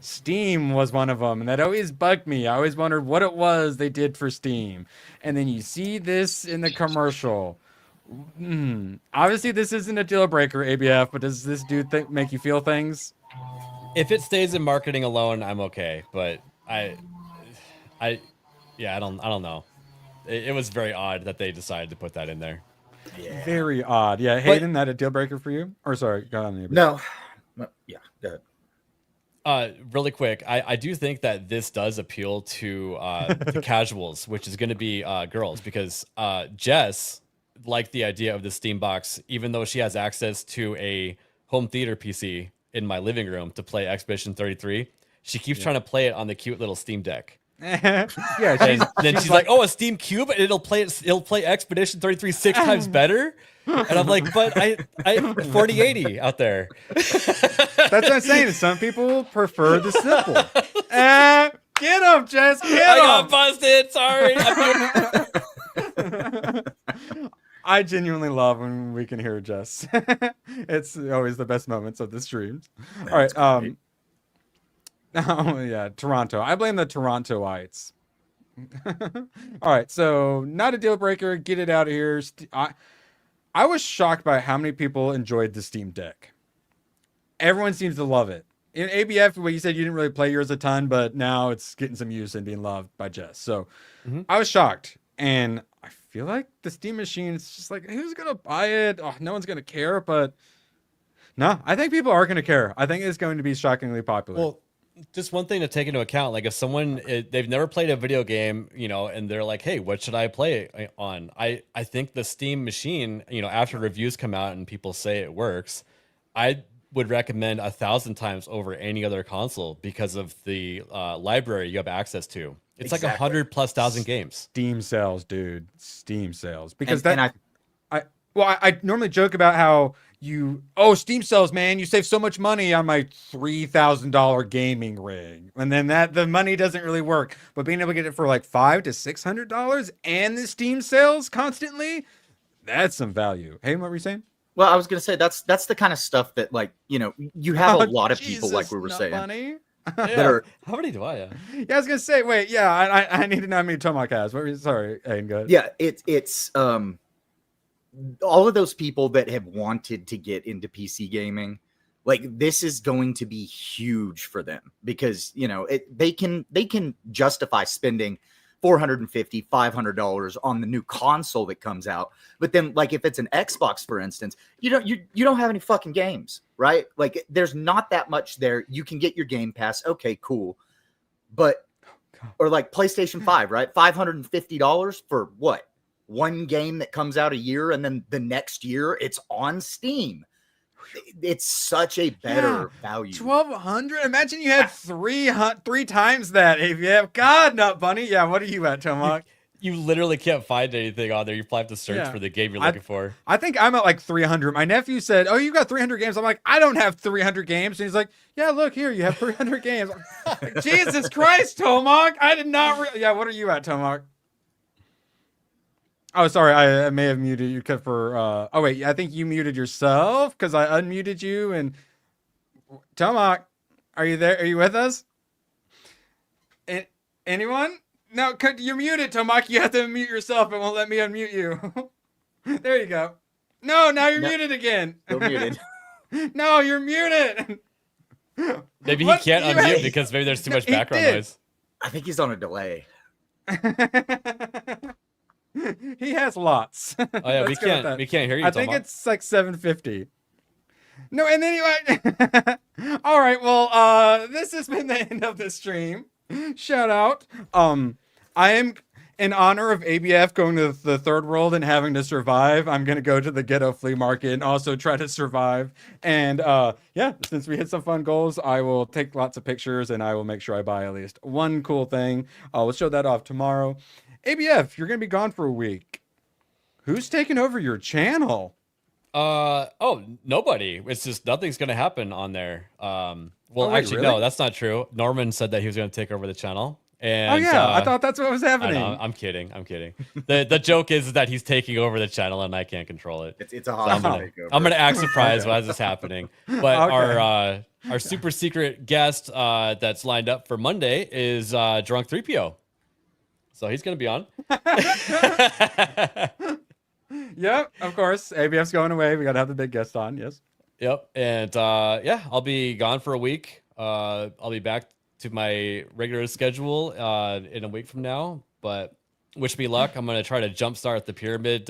Steam was one of them, and that always bugged me. I always wondered what it was they did for Steam. And then you see this in the commercial. Obviously, this isn't a deal breaker, ABF, but does this dude make you feel things? If it stays in marketing alone, I'm okay. But I don't know. It was very odd that they decided to put that in there. Yeah. Very odd. Yeah, Hayden, that a deal breaker for you? Or sorry, go on. No. Yeah, go ahead. Really quick, I do think that this does appeal to the casuals, which is going to be girls, because Jess liked the idea of the Steam box, even though she has access to a home theater PC in my living room to play Expedition 33. She keeps trying to play it on the cute little Steam Deck. Yeah, and then she's like, "Oh, a Steam Cube, and it'll play Expedition 33 6 times better." And I'm like, "But I 4080 out there." That's what I'm saying. Some people prefer the simple. Get him, Jess. Get him. I got busted. Sorry. I genuinely love when we can hear Jess. It's always the best moments of the streams. All right. Oh yeah, Toronto. I blame the Torontoites. All right, so not a deal breaker. Get it out of here. I was shocked by how many people enjoyed the Steam Deck. Everyone seems to love it. In ABF, what you said, you didn't really play yours a ton, but now it's getting some use and being loved by Jess. So I was shocked, and I feel like the Steam machine is just like, who's gonna buy it? Oh, no one's gonna care. But no, I think people are gonna care. I think it's going to be shockingly popular. Well, just one thing to take into account, like if someone they've never played a video game, and they're like, hey, what should I play on? I think the Steam machine, after reviews come out and people say it works, I would recommend 1,000 times over any other console because of the library you have access to. It's like 100,000+ games. Steam sales, dude. Steam sales. Because I normally joke about how Steam sales, man, you save so much money on my $3,000 gaming rig. And then the money doesn't really work. But being able to get it for like $500 to $600 and the Steam sales constantly, that's some value. Hey, what were you saying? Well, I was going to say that's the kind of stuff that, like, you have a lot of people, like we were saying. Funny. How many do I have? Yeah, I was going to say, wait, yeah, I need to know how many Tomac has. Sorry, Aiden, go ahead. Yeah, it's all of those people that have wanted to get into PC gaming, like, this is going to be huge for them because, they can justify spending $450, $500 on the new console that comes out. But then, like, if it's an Xbox, for instance, you don't have any fucking games, right? Like, there's not that much there. You can get your Game Pass. Okay, cool. But, or like PlayStation 5, right? $550 for what? One game that comes out a year, and then the next year it's on Steam. It's such a better value. 1,200. Imagine you had three times that. If you have God, Nut Bunny. Yeah, what are you at, Tomac? You literally can't find anything on there. You have to search for the game you're looking for. I think I'm at like 300. My nephew said, "Oh, you got 300 games." I'm like, "I don't have 300 games." And he's like, "Yeah, look here, you have 300 games." Like, Jesus Christ, Tomac! I did not. Yeah, what are you at, Tomac? Oh, sorry, I may have muted you for. Oh wait, I think you muted yourself because I unmuted you. And Tomac, are you there? Are you with us? Anyone? No, you're muted, Tomac. You have to unmute yourself. It won't let me unmute you. There you go. No, now you're muted again. Still muted. No, you're muted. Maybe he can't unmute because maybe there's too much background noise. I think he's on a delay. He has lots. Oh yeah, we can't hear you. I think it's like 750. No, and anyway. All right. Well, this has been the end of the stream. Shout out. I am in honor of ABF going to the third world and having to survive. I'm gonna go to the ghetto flea market and also try to survive. And yeah, since we hit some fun goals, I will take lots of pictures and I will make sure I buy at least one cool thing. We'll show that off tomorrow. ABF, you're gonna be gone for a week. Who's taking over your channel? Oh, nobody. It's just nothing's gonna happen on there. Well, wait, actually, really? no, that's not true. Norman said that he was gonna take over the channel. And, oh yeah, I thought that's what was happening. I'm kidding. The joke is that he's taking over the channel and I can't control it. It's a hostile takeover. I'm gonna act surprised why this is happening. But Okay. our super secret guest that's lined up for Monday is Drunk 3PO. So he's gonna be on. Yep, of course. ABF's going away. We gotta have the big guest on. Yes. Yep. And yeah, I'll be gone for a week. I'll be back to my regular schedule in a week from now. But wish me luck. I'm gonna try to jumpstart the pyramid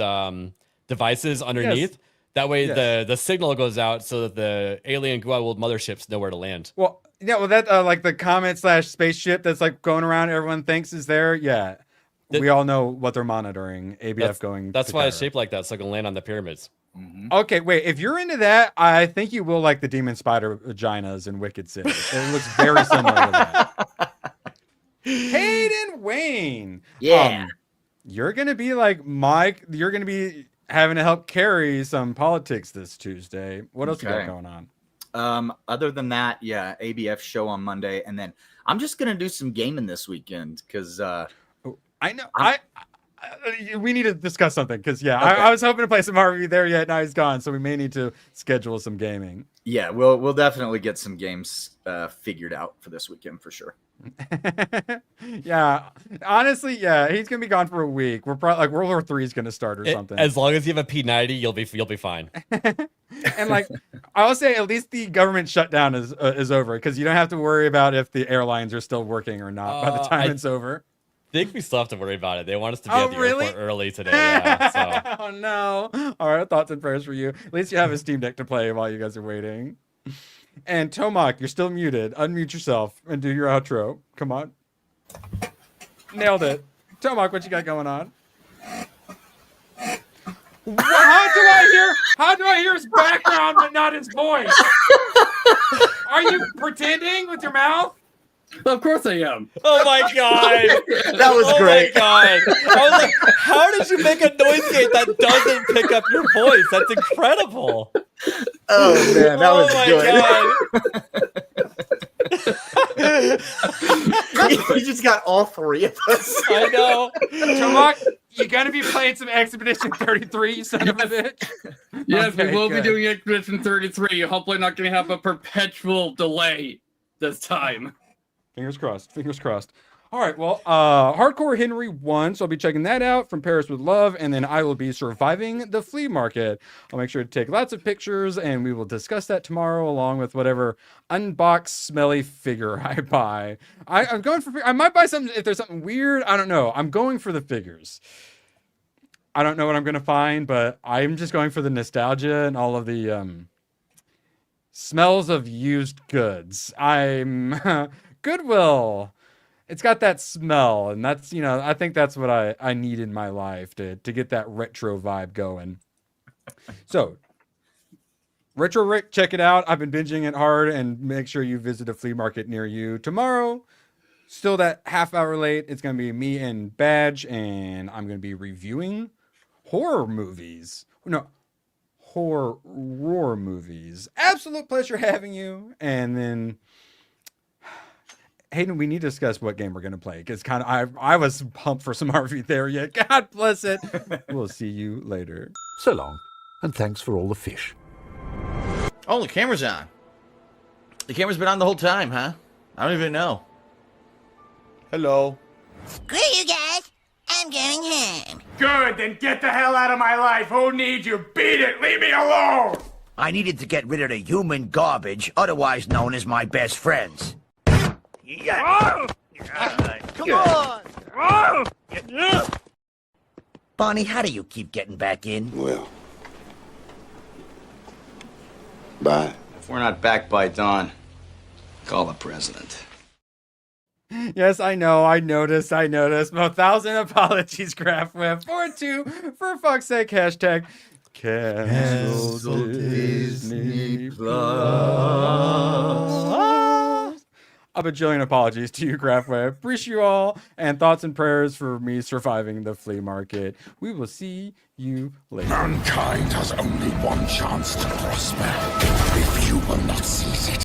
devices underneath. Yes. That way Yes. the signal goes out so that the alien Goa'uld motherships know where to land. Well, yeah. Well, that like the comet / spaceship that's like going around. Everyone thinks is there. Yeah. We all know what they're monitoring. ABF going. That's to why it's Cairo. shaped like that, so I can land on the pyramids. Okay, wait. If you're into that, I think you will like the demon spider vaginas in Wicked City. It looks very similar to that. Hayden Wayne. Yeah. You're gonna be like Mike. You're gonna be having to help carry some politics this Tuesday. What else you got going on? Other than that, yeah, ABF show on Monday, and then I'm just gonna do some gaming this weekend because I know. We need to discuss something because I was hoping to play some RV there yet. Now he's gone, so we may need to schedule some gaming. Yeah, we'll definitely get some games figured out for this weekend for sure. Yeah, honestly, yeah, he's gonna be gone for a week. We're probably like World War III is gonna start or something. As long as you have a P90, you'll be fine. And like I will say, at least the government shutdown is over because you don't have to worry about if the airlines are still working or not by the time it's over. I think we still have to worry about it. They want us to be at the really? airport early today. Yeah, so. Oh no! All right, thoughts and prayers for you. At least you have a Steam Deck to play while you guys are waiting. And Tomak, you're still muted. Unmute yourself and do your outro. Come on. Nailed it. Tomak, what you got going on? How do I hear his background but not his voice? Are you pretending with your mouth? Of course I am. Oh my god. That was great. Oh my god. I was like, how did you make a noise gate that doesn't pick up your voice? That's incredible. Oh man, that was good. You just got all three of us. I know. Tomak, you gonna be playing some Expedition 33, you son of a bitch? Yes, Okay, we will good. be doing Expedition 33. Hopefully not going to have a perpetual delay this time. Fingers crossed. Fingers crossed. All right. Well, Hardcore Henry won, so I'll be checking that out from Paris with Love, and then I will be surviving the flea market. I'll make sure to take lots of pictures, and we will discuss that tomorrow, along with whatever unboxed, smelly figure I buy. I'm going for. I might buy something if there's something weird. I don't know. I'm going for the figures. I don't know what I'm going to find, but I'm just going for the nostalgia and all of the smells of used goods. I'm Goodwill. It's got that smell, and that's, I think that's what I need in my life to get that retro vibe going. So, Retro Rick, check it out. I've been binging it hard, and make sure you visit a flea market near you. Tomorrow, still that half hour late, it's going to be me and Badge, and I'm going to be reviewing horror movies. No, horror movies. Absolute pleasure having you. And then Hayden, we need to discuss what game we're going to play because I was pumped for some RV there yet. God bless it. We'll see you later. So long, and thanks for all the fish. Oh, the camera's on. The camera's been on the whole time, huh? I don't even know. Hello. Screw you guys. I'm going home. Good, then get the hell out of my life. Who needs you? Beat it. Leave me alone. I needed to get rid of the human garbage, otherwise known as my best friends. Come on. Bonnie, how do you keep getting back in? Well, bye. If we're not back by dawn, call the president. Yes, I know. I noticed. 1,000 apologies, Graph for fuck's sake, hashtag cancel Disney Plus. A bajillion apologies to you, Graph. Appreciate you all, and thoughts and prayers for me surviving the flea market. We will see you later. Mankind has only one chance to prosper if you will not seize it.